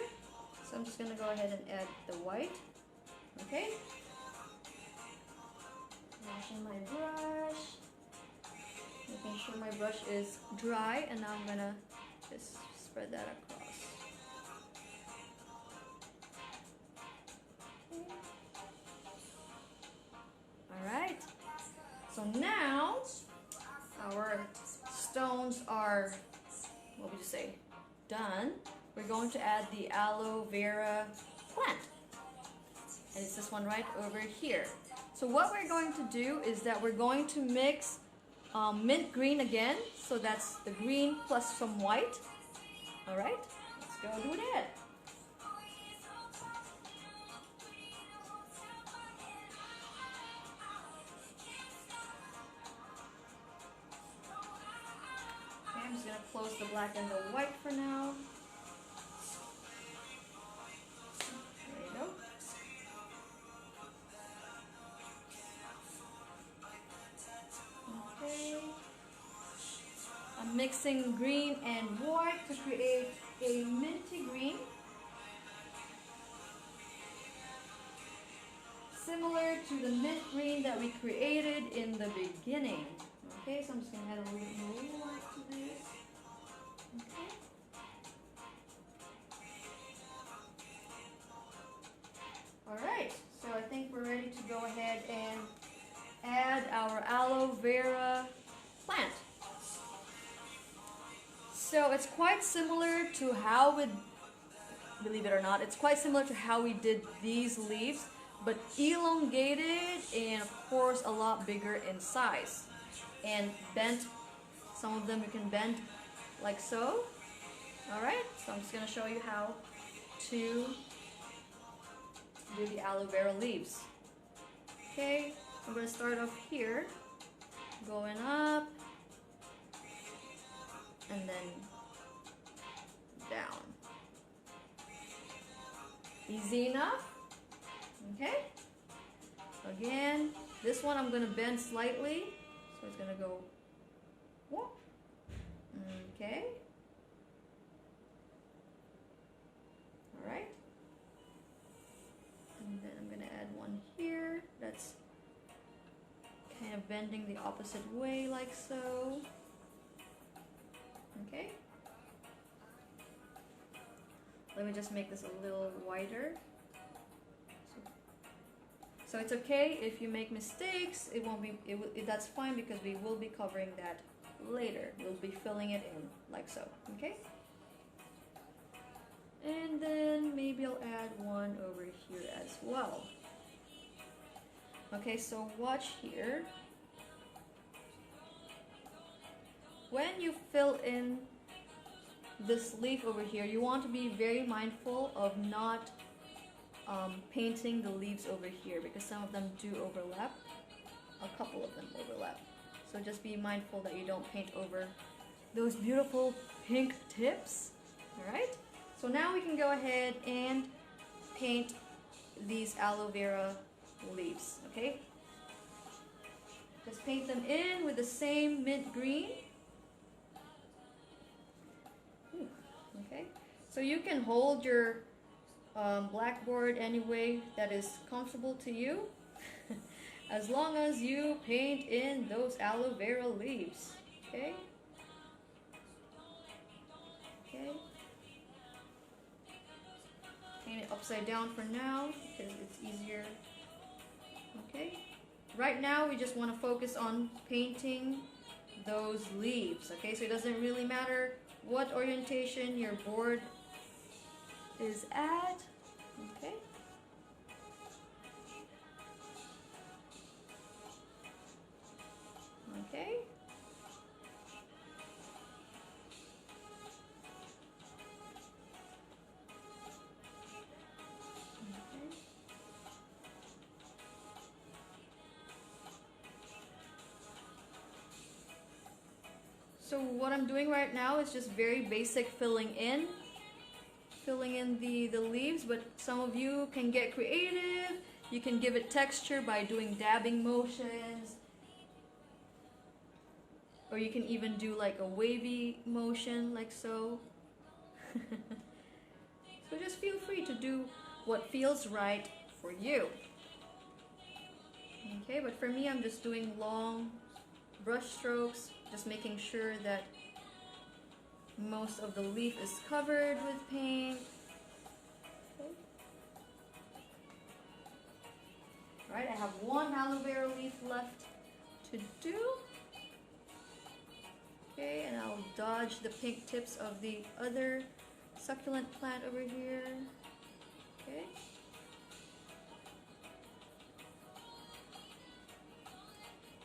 So I'm just going to go ahead and add the white. Okay. Washing my brush. Making sure my brush is dry, and now I'm going to just spread that across. Okay. Alright. So now our stones are, what would you say, done. We're going to add the aloe vera plant, and it's this one right over here. So what we're going to do is that we're going to mix mint green again, so that's the green plus some white. Alright, let's go do that. I'm just going to close the black and the white for now. There you go. Okay. I'm mixing green and white to create a minty green. Similar to the mint green that we created in the beginning. Okay, so I'm just going to add a little bit more white to this. Okay. Alright, so I think we're ready to go ahead and add our aloe vera plant. So it's quite similar to how we, believe it or not, it's quite similar to how we did these leaves, but elongated and of course a lot bigger in size. And bent, some of them you can bend like so. Alright, so I'm just going to show you how to do the aloe vera leaves. Okay, I'm going to start off here, going up, and then down. Easy enough? Okay. Again, this one I'm going to bend slightly. So it's going to go, whoop. Okay. Alright. And then I'm going to add one here. That's kind of bending the opposite way like so. Okay. Let me just make this a little wider. So it's okay if you make mistakes. It won't be. That's fine because we will be covering that later. We'll be filling it in like so. Okay. And then maybe I'll add one over here as well. Okay. So watch here. When you fill in this leaf over here, you want to be very mindful of not painting the leaves over here because some of them do overlap. A couple of them overlap. So just be mindful that you don't paint over those beautiful pink tips. Alright? So now we can go ahead and paint these aloe vera leaves. Okay? Just paint them in with the same mint green. Okay? So you can hold your blackboard any way that is comfortable to you as long as you paint in those aloe vera leaves. Okay. Okay. Paint it upside down for now because it's easier. Okay. Right now we just want to focus on painting those leaves. Okay, so it doesn't really matter what orientation your board is at. Okay. Okay. So what I'm doing right now is just very basic filling in the leaves, but some of you can get creative. You can give it texture by doing dabbing motions, or you can even do like a wavy motion like so. So just feel free to do what feels right for you. Okay, but for me I'm just doing long brush strokes, just making sure that most of the leaf is covered with paint. Okay. Alright, I have one aloe vera leaf left to do. Okay, and I'll dodge the pink tips of the other succulent plant over here. Okay.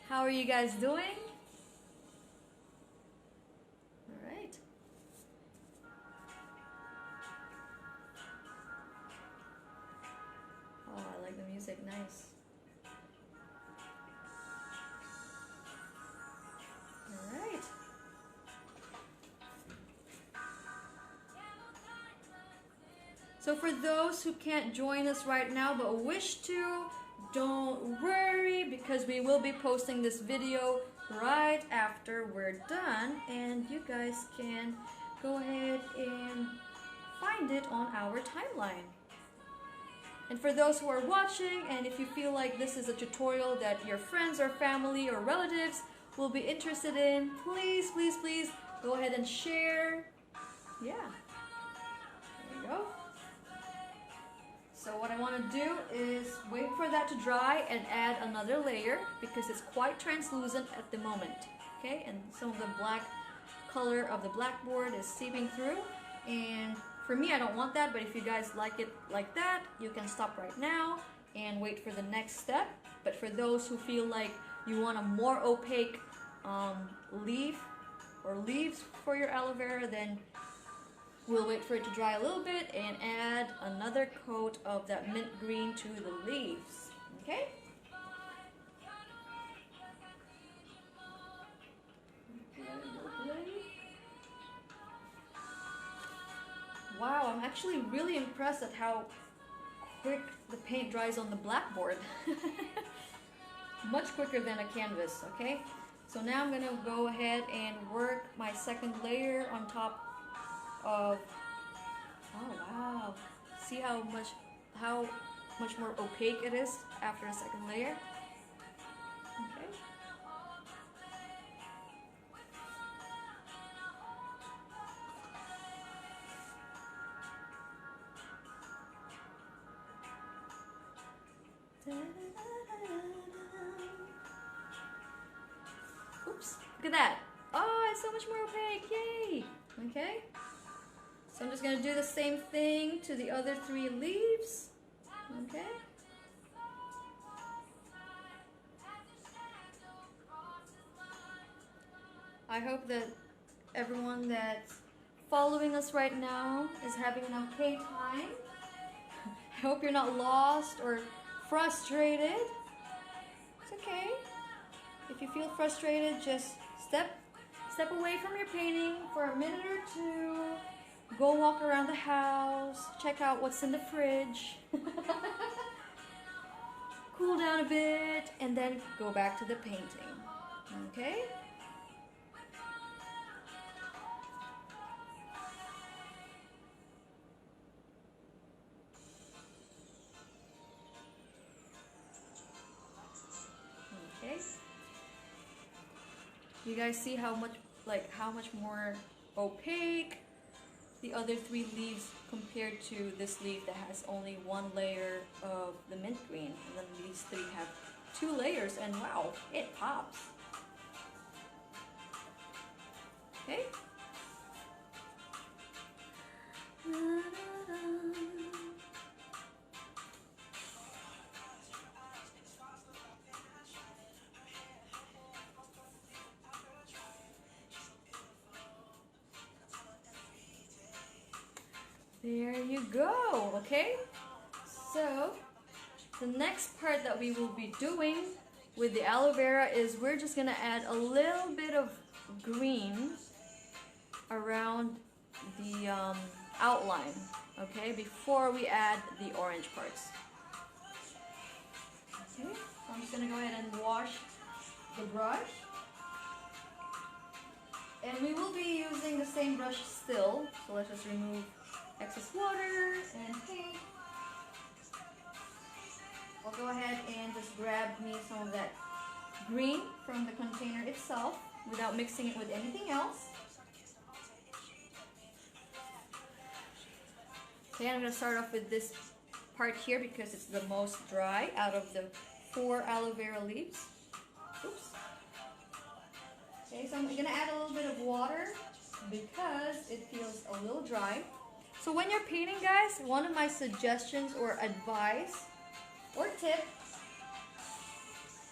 How are you guys doing? All right. Oh, I like the music. Nice. All right. So for those who can't join us right now but wish to, don't worry, because we will be posting this video right after we're done, and you guys can go ahead and find it on our timeline. And for those who are watching, and if you feel like this is a tutorial that your friends or family or relatives will be interested in, please, please, please go ahead and share. Yeah, there you go. So what I want to do is wait for that to dry and add another layer because it's quite translucent at the moment. Okay, and some of the black color of the blackboard is seeping through. And for me, I don't want that, but if you guys like it like that, you can stop right now and wait for the next step. But for those who feel like you want a more opaque leaf or leaves for your aloe vera, then we'll wait for it to dry a little bit and add another coat of that mint green to the leaves. Okay? Wow, I'm actually really impressed at how quick the paint dries on the blackboard. Much quicker than a canvas, okay? So now I'm gonna go ahead and work my second layer on top of, oh wow, see how much more opaque it is after a second layer. Okay. Oops, look at that. Oh, it's so much more opaque, yay! Okay. So I'm just going to do the same thing to the other three leaves. Okay. I hope that everyone that's following us right now is having an okay time. I hope you're not lost or frustrated. It's okay. If you feel frustrated, just step away from your painting for a minute or two. Go walk around the house, check out what's in the fridge, cool down a bit, and then go back to the painting, okay? Okay. You guys see how much more opaque the other three leaves compared to this leaf that has only one layer of the mint green, and then these three have 2 layers, and wow, it pops. Okay. There you go, okay? So, the next part that we will be doing with the aloe vera is we're just gonna add a little bit of green around the outline, okay? Before we add the orange parts. Okay, so I'm just gonna go ahead and wash the brush. And we will be using the same brush still, so let's just remove excess water and paint. I'll go ahead and just grab me some of that green from the container itself without mixing it with anything else. Okay, I'm going to start off with this part here because it's the most dry out of the 4 aloe vera leaves. Oops. Okay, so I'm going to add a little bit of water because it feels a little dry. So when you're painting, guys, one of my suggestions or advice or tip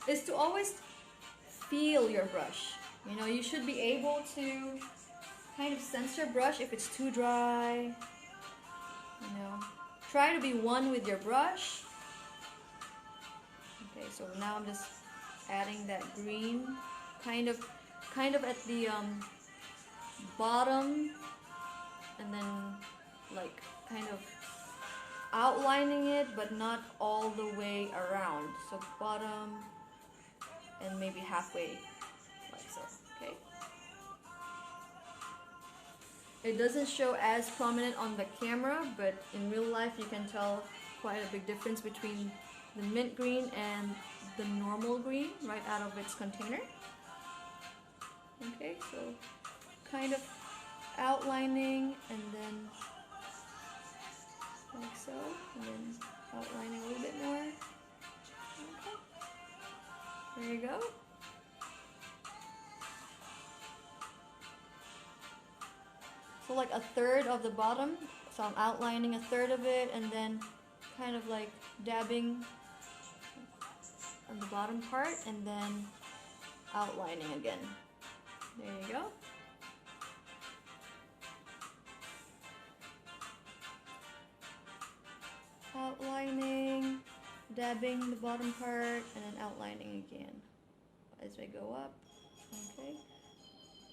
is to always feel your brush. You know, you should be able to kind of sense your brush if it's too dry. You know, try to be one with your brush. Okay, so now I'm just adding that green kind of at the bottom, and then like kind of outlining it, but not all the way around. So bottom and maybe halfway, like so. Okay. It doesn't show as prominent on the camera, but in real life you can tell quite a big difference between the mint green and the normal green right out of its container. Okay, so kind of outlining and then like so, and then outlining a little bit more. Okay, there you go. So like a third of the bottom, so I'm outlining a third of it and then kind of like dabbing on the bottom part and then outlining again. There you go. Outlining, dabbing the bottom part, and then outlining again as I go up. Okay.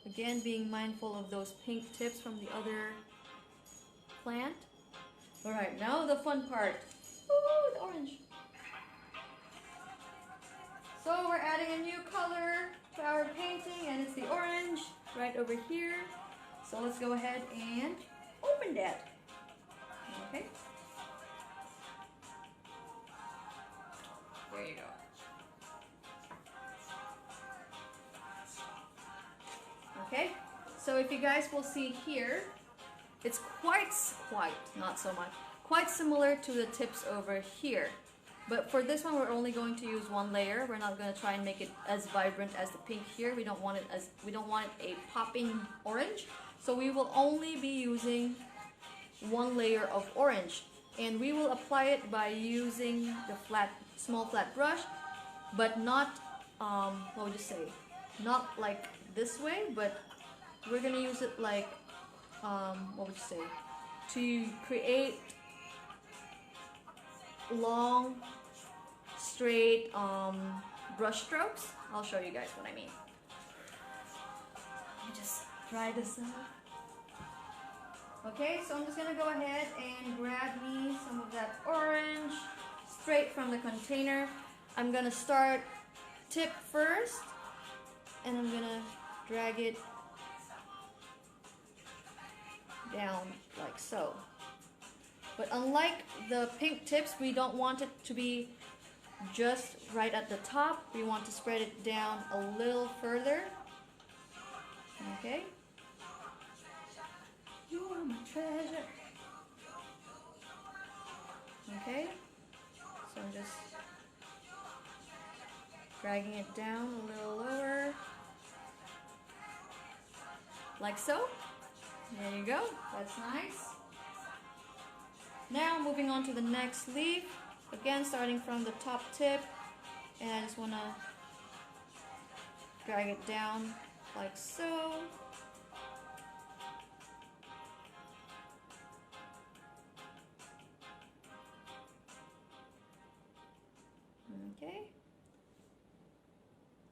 Again, being mindful of those pink tips from the other plant. Alright, now the fun part. Ooh, the orange. So we're adding a new color to our painting, and it's the orange right over here. So let's go ahead and open that. Okay. There you go. Okay, so if you guys will see here, it's not so much, quite similar to the tips over here. But for this one, we're only going to use 1 layer. We're not going to try and make it as vibrant as the pink here. We don't want it a popping orange. So we will only be using 1 layer of orange, and we will apply it by using the small flat brush, but not what would you say? Not like this way, but we're gonna use it like what would you say? To create long, straight brush strokes. I'll show you guys what I mean. Let me just try this out. Okay, so I'm just gonna go ahead and grab me some of that orange straight from the container. I'm gonna start tip first, and I'm gonna drag it down like so. But unlike the pink tips, we don't want it to be just right at the top. We want to spread it down a little further. Okay? You are my treasure. Okay? So I'm just dragging it down a little lower. Like so. There you go. That's nice. Now moving on to the next leaf. Again, starting from the top tip. And I just want to drag it down like so. Okay.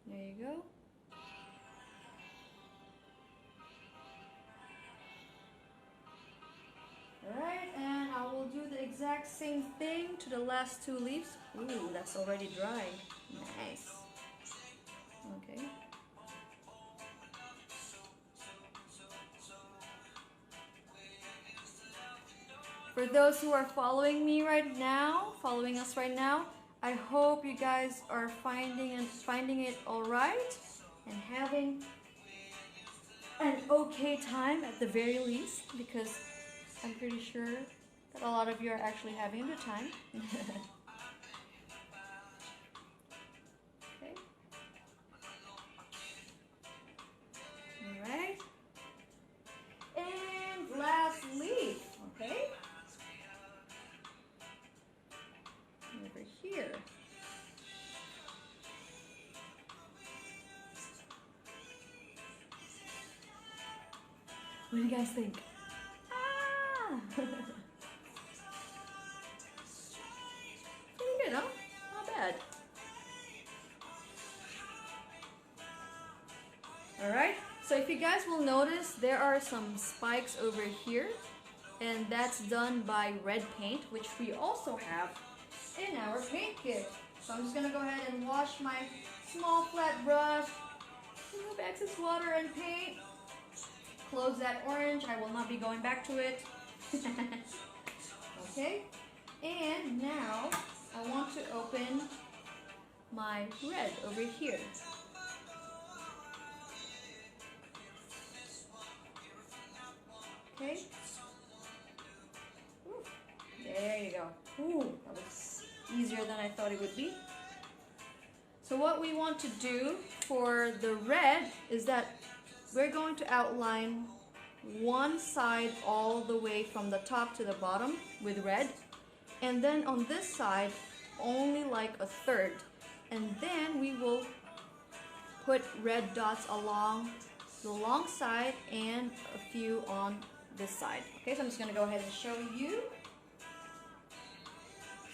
There you go. Alright, and I will do the exact same thing to the last two leaves. Ooh, that's already dry. Nice. Okay. For those who are following me right now, following us right now, I hope you guys are finding it alright and having an okay time at the very least, because I'm pretty sure that a lot of you are actually having a good time. Okay. Alright. And last leaf, okay? Over here. What do you guys think? Ah! Pretty good, huh? Not bad. Alright, so if you guys will notice, there are some spikes over here, and that's done by red paint, which we also have in our paint kit. So I'm just gonna go ahead and wash my small flat brush, remove excess water and paint, close that orange. I will not be going back to it. Okay, and now I want to open my red over here. Okay. Ooh, there you go. Ooh, that was easier than I thought it would be. So what we want to do for the red is that we're going to outline one side all the way from the top to the bottom with red, and then on this side only like a third, and then we will put red dots along the long side and a few on this side. Okay, so I'm just going to go ahead and show you.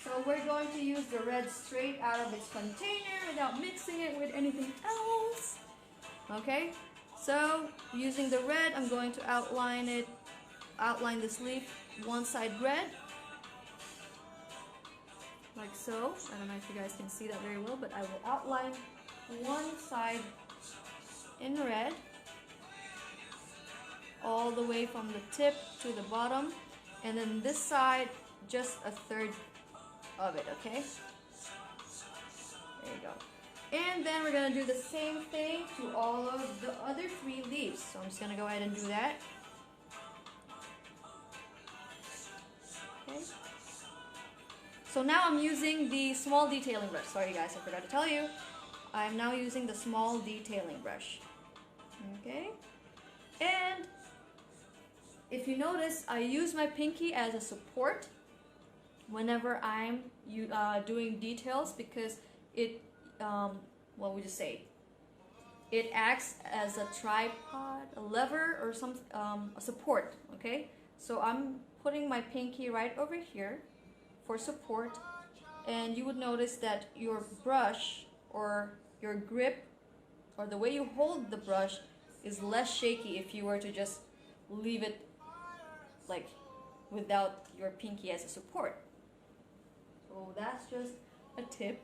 So we're going to use the red straight out of its container without mixing it with anything else. Okay, so using the red, I'm going to outline this leaf one side red, like so. I don't know if you guys can see that very well, but I will outline one side in red all the way from the tip to the bottom, and then this side just a third of it. Okay, there you go. And then we're going to do the same thing to all of the other three leaves. So I'm just going to go ahead and do that. Okay. So now I'm using the small detailing brush. Sorry guys, I forgot to tell you. I'm now using the small detailing brush. Okay. And if you notice, I use my pinky as a support whenever I'm doing details, because it what would you say? It acts as a tripod, a lever, or some a support. Okay, so I'm putting my pinky right over here for support, and you would notice that your brush or your grip or the way you hold the brush is less shaky if you were to just leave it like without your pinky as a support. So that's just a tip.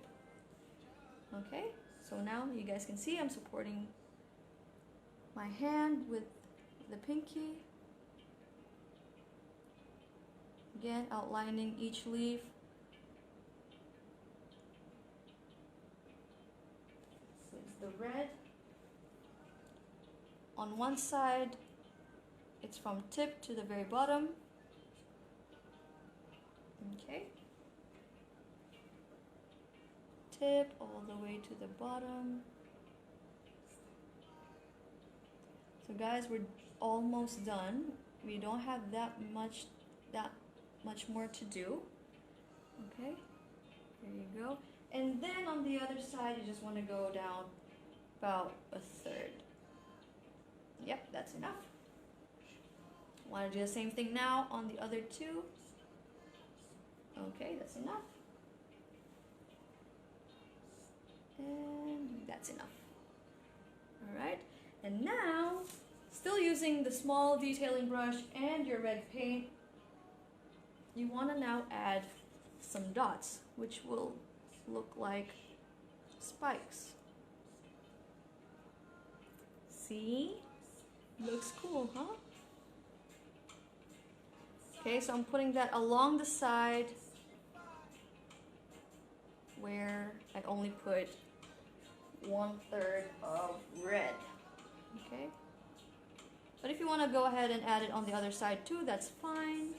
Okay, so now you guys can see I'm supporting my hand with the pinky. Again, outlining each leaf. With the red on one side, it's from tip to the very bottom. Okay. Tip all the way to the bottom. So guys, we're almost done. We don't have that much more to do. Okay, there you go. And then on the other side, you just want to go down about a third. Yep, that's enough. Want to do the same thing now on the other two. Okay, that's enough. And that's enough. All right, and now, still using the small detailing brush and your red paint, you want to now add some dots, which will look like spikes. See? Looks cool, huh? Okay, so I'm putting that along the side where I only put 1/3 of red. Okay? But if you want to go ahead and add it on the other side too, that's fine.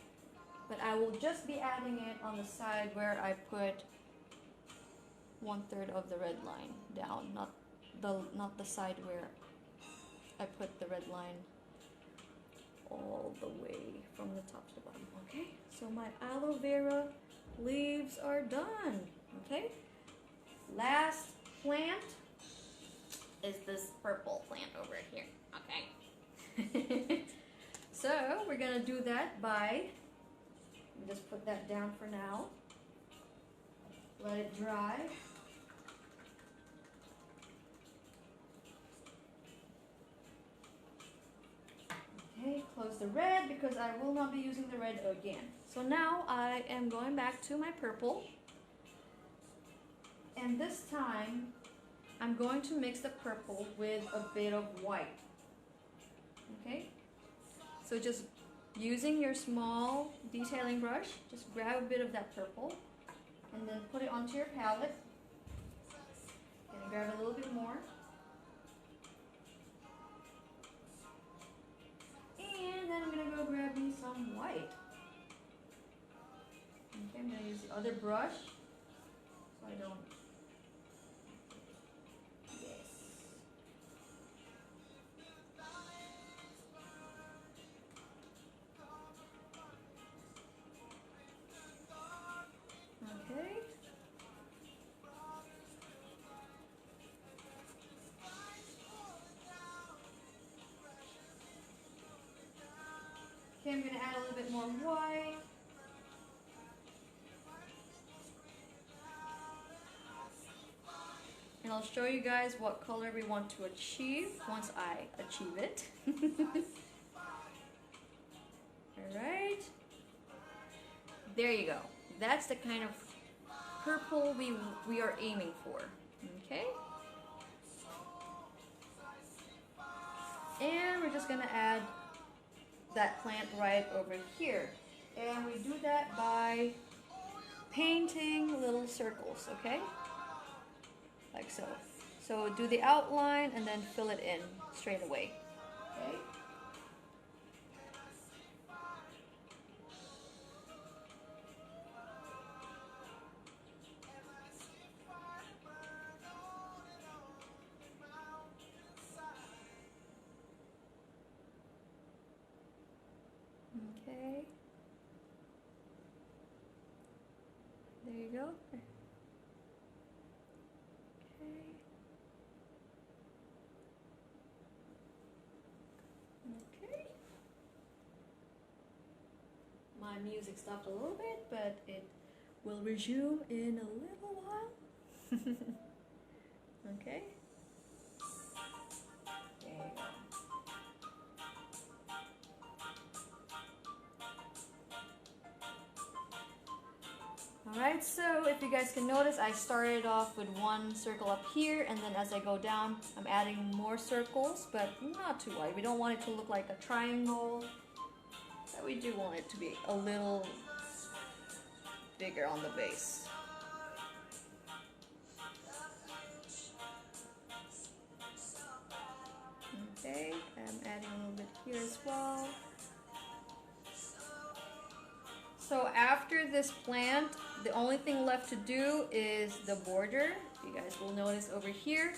But I will just be adding it on the side where I put 1/3 of the red line down, not the side where I put the red line all the way from the top to the bottom. Okay, so my aloe vera leaves are done. Okay, last plant is this purple plant over here. Okay. So we're gonna do that by, just put that down for now, let it dry. Okay, close the red because I will not be using the red again. So now I am going back to my purple, and this time I'm going to mix the purple with a bit of white. Okay, so just using your small detailing brush, just grab a bit of that purple and then put it onto your palette. And grab a little bit more. And then I'm going to go grab me some white. Okay, I'm going to use the other brush so I don't... Yes. Okay. Okay, I'm going to add a little bit more white. And I'll show you guys what color we want to achieve once I achieve it. Alright. There you go. That's the kind of purple we are aiming for. Okay? And we're just going to add that plant right over here. And we do that by painting little circles, okay? Like so. So do the outline and then fill it in straight away. Okay? Okay. There you go. Okay. Okay. My music stopped a little bit, but it will resume in a little while. Okay. There you go. Alright, so if you guys can notice, I started off with one circle up here, and then as I go down, I'm adding more circles, but not too wide. We don't want it to look like a triangle, but we do want it to be a little bigger on the base. Okay, and this plant, the only thing left to do is the border. You guys will notice over here.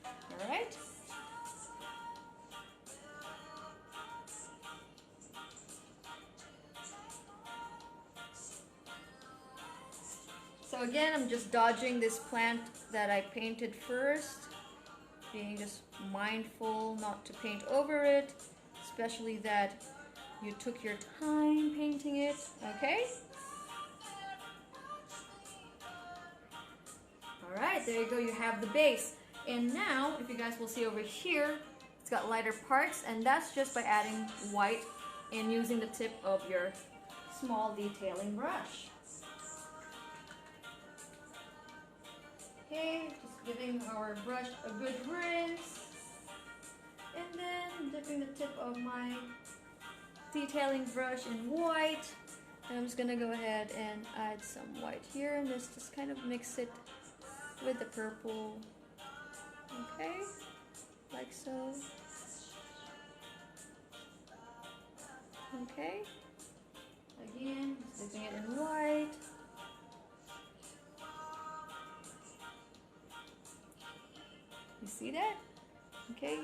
All right. So again, I'm just dodging this plant that I painted first, being just mindful not to paint over it, especially that you took your time painting it, okay? Alright, there you go, you have the base. And now, if you guys will see over here, it's got lighter parts, and that's just by adding white and using the tip of your small detailing brush. Okay, just giving our brush a good rinse, and then dipping the tip of my detailing brush in white. And I'm just gonna go ahead and add some white here, and just kind of mix it with the purple. Okay, like so. Okay, again, just dipping it in white. You see that? Okay.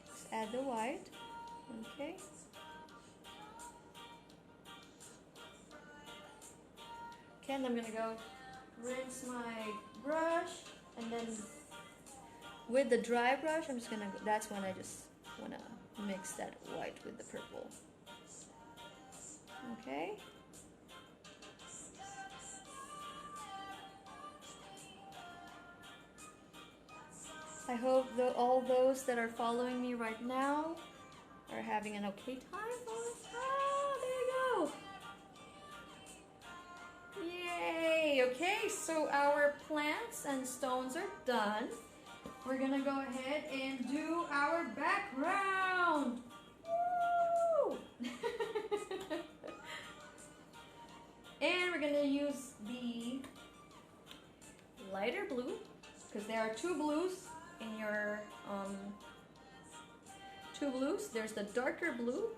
Just add the white. Okay. Okay, and I'm gonna go rinse my brush, and then with the dry brush, I'm just gonna go, that's when I just wanna mix that white with the purple. Okay. I hope all those that are following me right now are having an okay time. Ah, there you go. Yay! Okay, so our plants and stones are done. We're gonna go ahead and do our background. Woo! And we're gonna use the lighter blue, because there are two blues in your two blues. There's the darker blue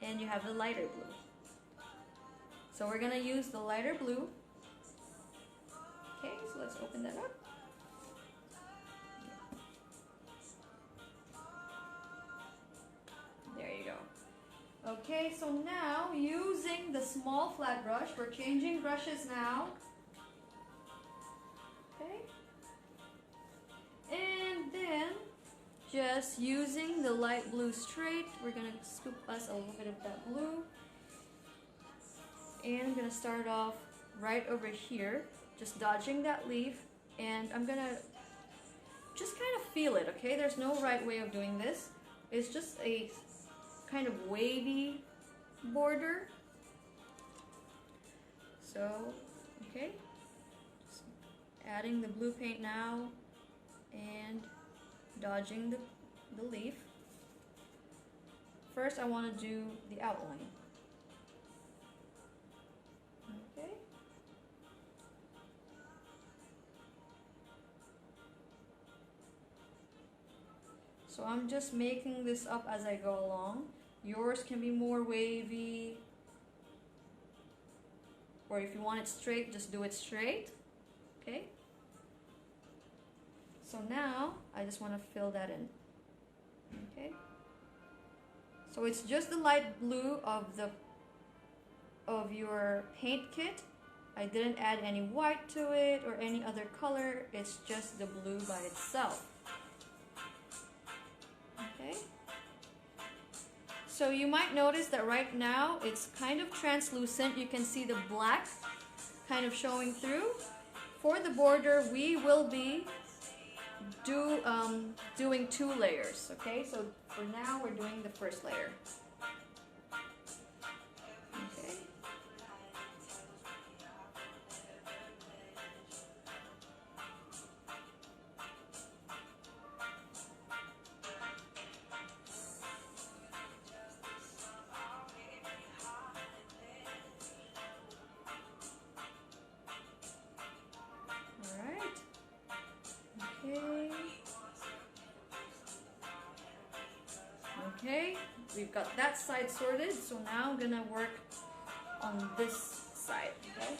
and you have the lighter blue. So we're gonna use the lighter blue. Okay, so let's open that up. There you go. Okay, so now using the small flat brush, we're changing brushes now. Okay. And then, just using the light blue straight, we're going to scoop us a little bit of that blue. And I'm going to start off right over here, just dodging that leaf. And I'm going to just kind of feel it, okay? There's no right way of doing this. It's just a kind of wavy border. So, okay. Just adding the blue paint now. And dodging the leaf. First I want to do the outline. Okay. So I'm just making this up as I go along. Yours can be more wavy, or if you want it straight, just do it straight. Okay. So now, I just want to fill that in, okay? So it's just the light blue of your paint kit. I didn't add any white to it or any other color. It's just the blue by itself, okay? So you might notice that right now, it's kind of translucent. You can see the black kind of showing through. For the border, we will be doing 2 layers, okay? So for now we're doing the first layer. Okay. All right. Okay. Okay, we've got that side sorted. So now I'm gonna work on this side, okay?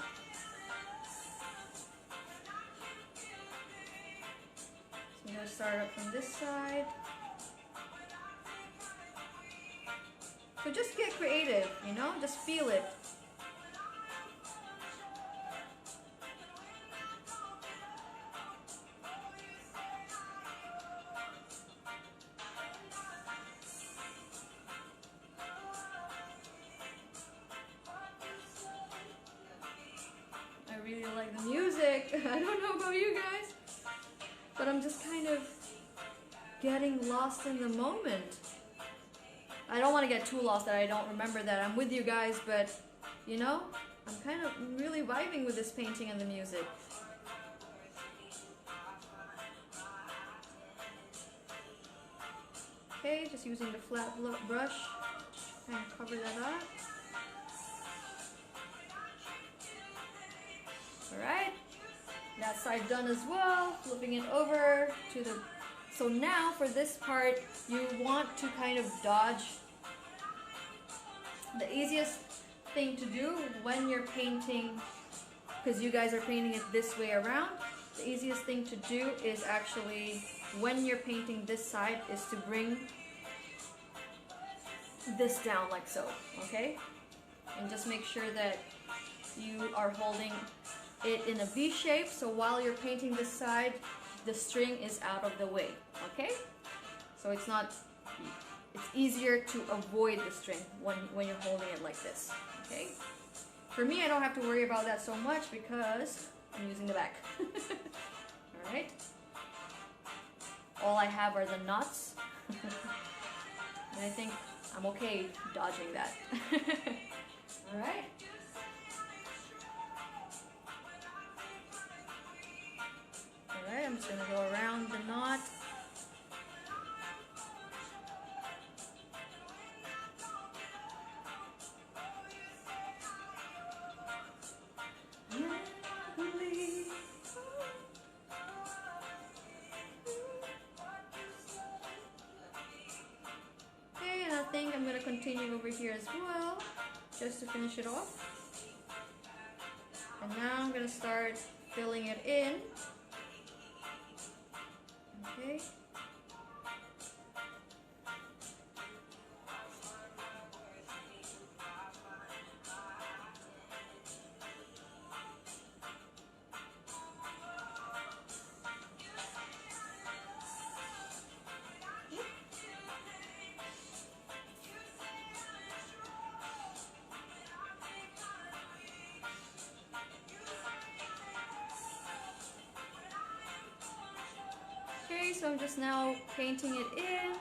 So I'm gonna start up from this side. So just get creative, you know, just feel it. I really like the music. I don't know about you guys, but I'm just kind of getting lost in the moment. I don't want to get too lost that I don't remember that I'm with you guys, but you know, I'm kind of really vibing with this painting and the music. Okay, just using the flat brush and cover that up. Alright, that side done as well. Flipping it over to the... So now for this part, you want to kind of dodge. The easiest thing to do when you're painting, because you guys are painting it this way around, the easiest thing to do is actually, when you're painting this side, is to bring this down like so, okay? And just make sure that you are holding it in a V shape, so while you're painting this side, the string is out of the way, okay? So it's easier to avoid the string when you're holding it like this, okay? For me, I don't have to worry about that so much because I'm using the back. Alright? All I have are the knots. And I think I'm okay dodging that. Alright? Alright, I'm just going to go around the knot. Okay, and I think I'm going to continue over here as well, just to finish it off. And now I'm going to start filling it in. Okay. Okay, so I'm just now painting it in.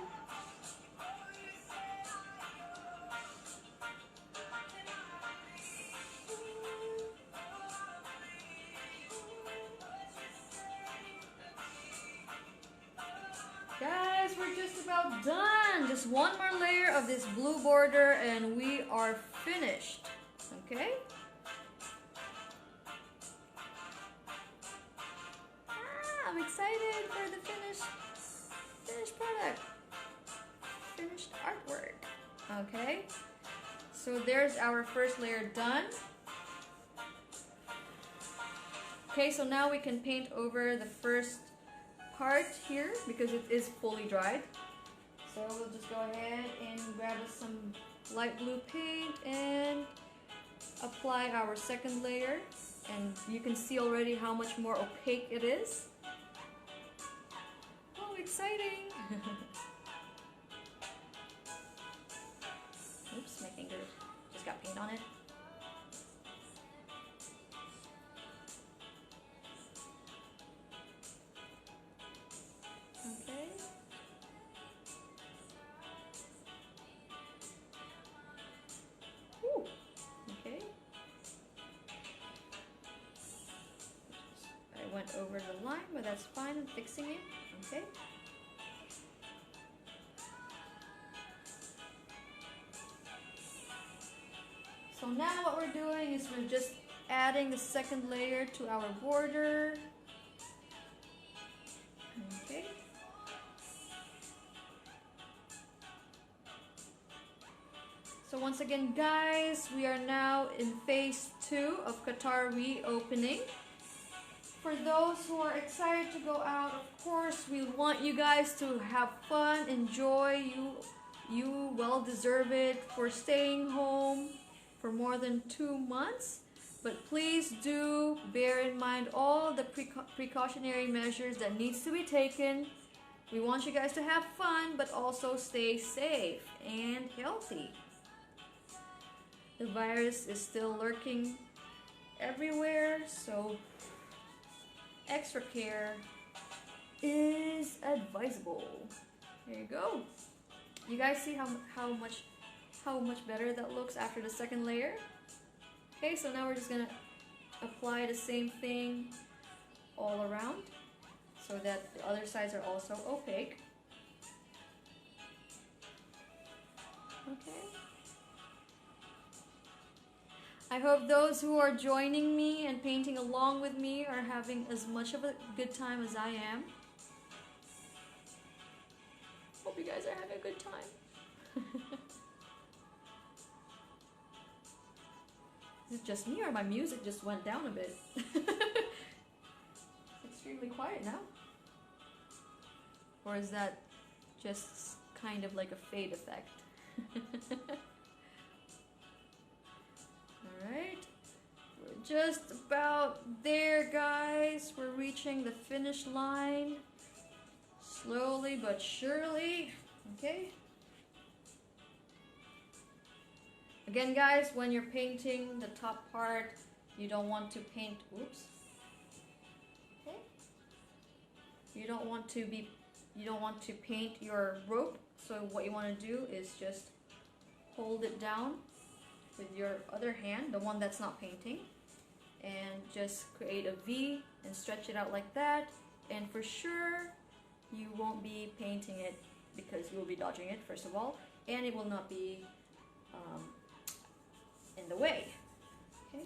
Guys, we're just about done. Just one more layer of this blue border and we are finished. Okay? I'm excited for the finished product, finished artwork. Okay, so there's our first layer done. Okay, so now we can paint over the first part here because it is fully dried. So we'll just go ahead and grab us some light blue paint and apply our second layer. And you can see already how much more opaque it is. Oh, exciting! Oops, my finger just got paint on it. Okay. Ooh, okay. I went over the line, but that's fine. I'm fixing it. Okay. So now what we're doing is we're just adding the second layer to our border. Okay. So once again, guys, we are now in phase 2 of Qatar reopening. For those who are excited to go out, of course, we want you guys to have fun, enjoy. You well deserve it for staying home for more than 2 months. But please do bear in mind all the precautionary measures that needs to be taken. We want you guys to have fun, but also stay safe and healthy. The virus is still lurking everywhere, so extra care is advisable. There you go. You guys see how much better that looks after the second layer? Okay, so now we're just gonna apply the same thing all around so that the other sides are also opaque. Okay. I hope those who are joining me and painting along with me are having as much of a good time as I am. Hope you guys are having a good time. Is it just me or my music just went down a bit? It's extremely quiet now. Or is that just kind of like a fade effect? Alright, we're just about there, guys. We're reaching the finish line. Slowly but surely. Okay. Again, guys, when you're painting the top part, you don't want to paint, oops. Okay. You don't want to paint your rope. So what you want to do is just hold it down with your other hand, the one that's not painting, and just create a V and stretch it out like that. And for sure, you won't be painting it because you will be dodging it, first of all, and it will not be in the way. Okay.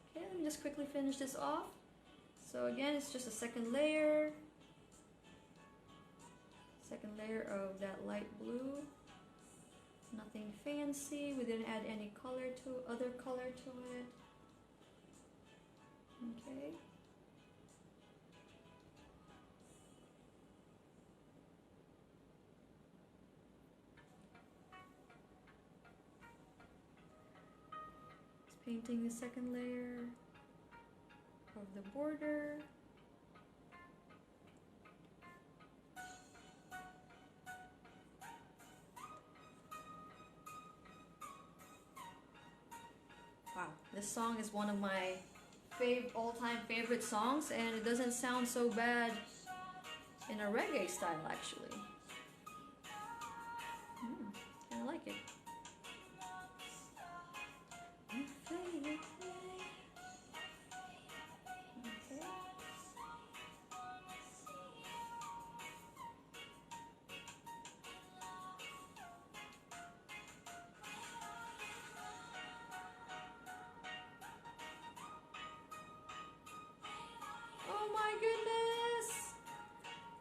Okay, let me just quickly finish this off. So again, it's just a second layer of that light blue. Nothing fancy. We didn't add any other color to it. Okay. Just painting the second layer of the border. Wow, this song is one of my all-time favorite songs, and it doesn't sound so bad in a reggae style, actually. I like it. Okay. Oh my goodness!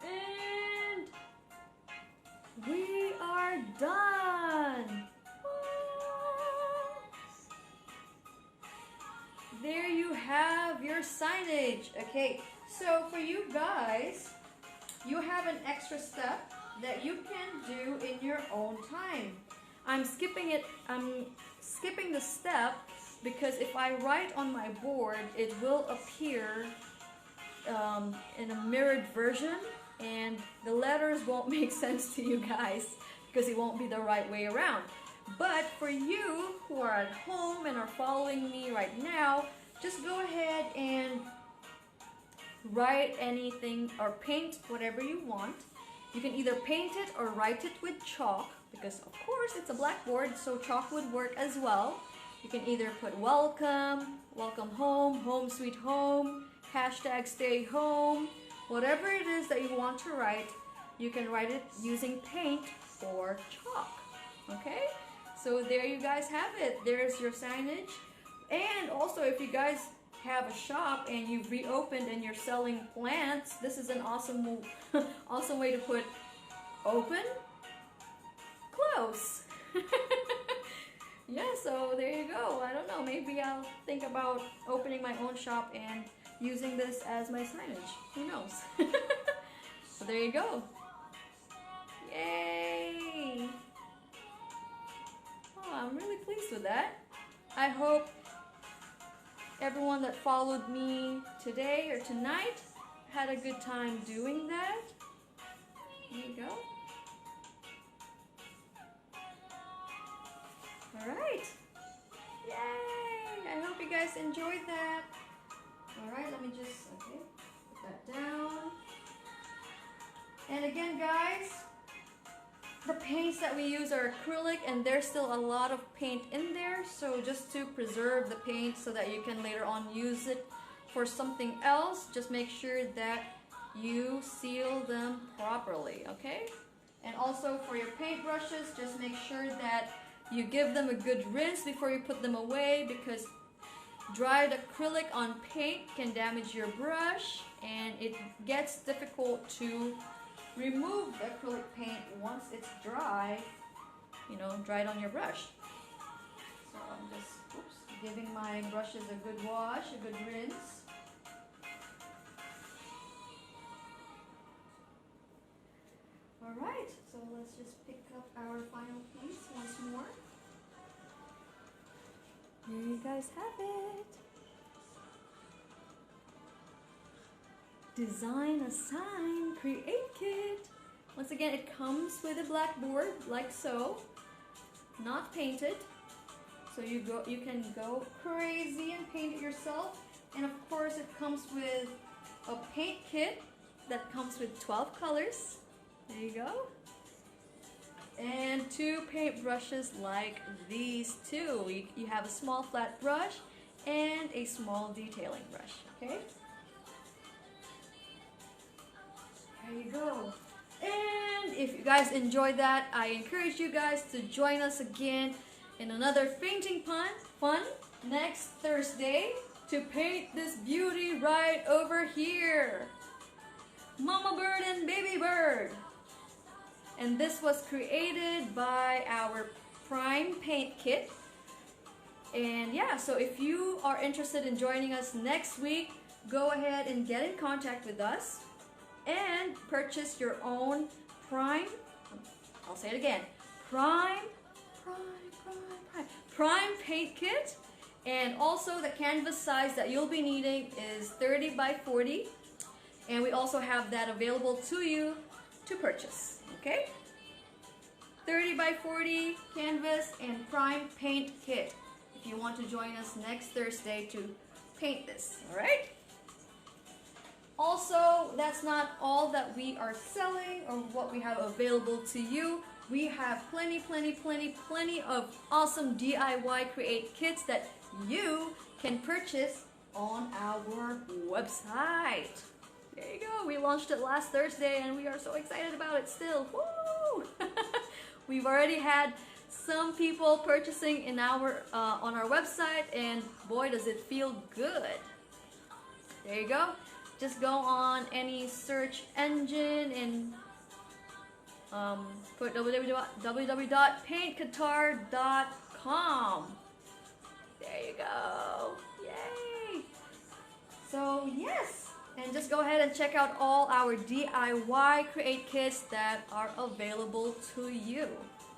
And we are done! There you have your signage. Okay, so for you guys, you have an extra step that you can do in your own time. I'm skipping the step because if I write on my board, it will appear in a mirrored version, and the letters won't make sense to you guys because it won't be the right way around. But for you who are at home and are following me right now, just go ahead and write anything or paint whatever you want. You can either paint it or write it with chalk, because of course it's a blackboard, so chalk would work as well. You can either put welcome, welcome home, home sweet home, hashtag stay home, whatever it is that you want to write, you can write it using paint or chalk. Okay? So there you guys have it. There's your signage. And also, if you guys have a shop and you've reopened and you're selling plants, this is an awesome way to put open knows? Yeah, so there you go. I don't know, maybe I'll think about opening my own shop and using this as my signage. Who knows? So there you go. Yay! Oh, I'm really pleased with that. I hope everyone that followed me today or tonight had a good time doing that. There you go. Alright. Yay! I hope you guys enjoyed that. Alright, let me just, okay, put that down. And again, guys, the paints that we use are acrylic and there's still a lot of paint in there. So just to preserve the paint so that you can later on use it for something else, just make sure that you seal them properly, okay? And also for your paintbrushes, just make sure that you give them a good rinse before you put them away, because dried acrylic on paint can damage your brush and it gets difficult to remove the acrylic paint once it's dry, you know, dried on your brush. So I'm just giving my brushes a good wash, a good rinse. Alright, so let's just pick up our final piece once more. Here you guys have it. Design a sign, create kit. Once again, it comes with a blackboard like so, not painted. So you can go crazy and paint it yourself. And of course, it comes with a paint kit that comes with 12 colors. There you go. And 2 paint brushes like these two. You have a small flat brush and a small detailing brush, okay? There you go. And if you guys enjoyed that, I encourage you guys to join us again in another painting fun next Thursday to paint this beauty right over here. Mama bird and baby bird. And this was created by our Prime Paint Kit. And yeah, so if you are interested in joining us next week, go ahead and get in contact with us and purchase your own Prime, I'll say it again, Prime Paint Kit. And also the canvas size that you'll be needing is 30 by 40. And we also have that available to you to purchase, okay? 30 by 40 canvas and Prime Paint Kit if you want to join us next Thursday to paint this, all right? Also, that's not all that we are selling or what we have available to you. We have plenty of awesome DIY create kits that you can purchase on our website. There you go. We launched it last Thursday and we are so excited about it still. Woo! We've already had some people purchasing in our on our website, and boy does it feel good. There you go. Just go on any search engine and put www.paintqatar.com. There you go. Yay! So yes, and just go ahead and check out all our DIY create kits that are available to you.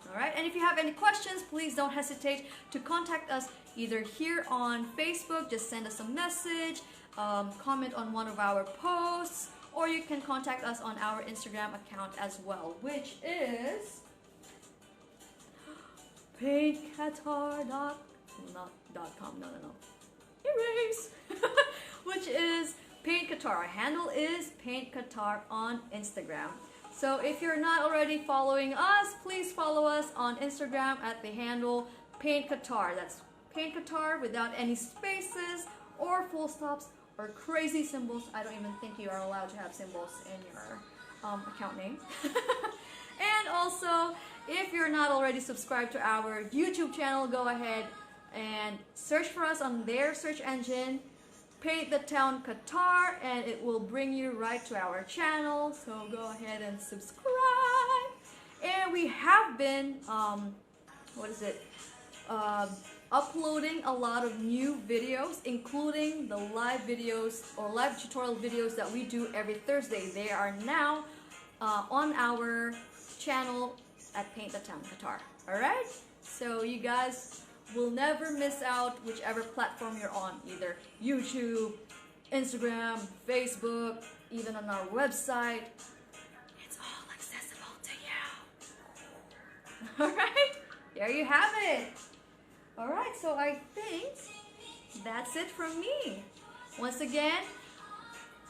Alright, and if you have any questions, please don't hesitate to contact us either here on Facebook, just send us a message, comment on one of our posts, or you can contact us on our Instagram account as well, which is paintqatar.com, erase, which is Paint Qatar. Our handle is Paint Qatar on Instagram. So if you're not already following us, please follow us on Instagram at the handle Paint Qatar. That's Paint Qatar without any spaces or full stops or crazy symbols. I don't even think you are allowed to have symbols in your account name. And also, if you're not already subscribed to our YouTube channel, go ahead and search for us on their search engine, Paint the Town Qatar, and it will bring you right to our channel. So go ahead and subscribe. And we have been, uploading a lot of new videos, including the live videos or live tutorial videos that we do every Thursday. They are now on our channel at Paint the Town Qatar. Alright? So you guys will never miss out whichever platform you're on, either YouTube, Instagram, Facebook, even on our website. It's all accessible to you. Alright? There you have it. Alright, so I think that's it from me. Once again,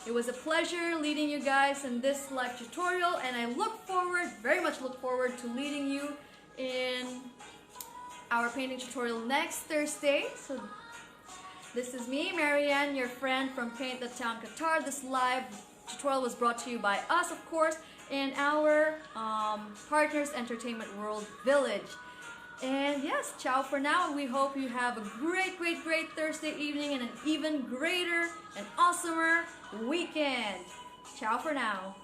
it was a pleasure leading you guys in this live tutorial, and I very much look forward to leading you in our painting tutorial next Thursday. So this is me, Marianne, your friend from Paint the Town Qatar. This live tutorial was brought to you by us, of course, and our partners, Entertainment World Village. And yes, ciao for now. We hope you have a great Thursday evening and an even greater and awesomer weekend. Ciao for now.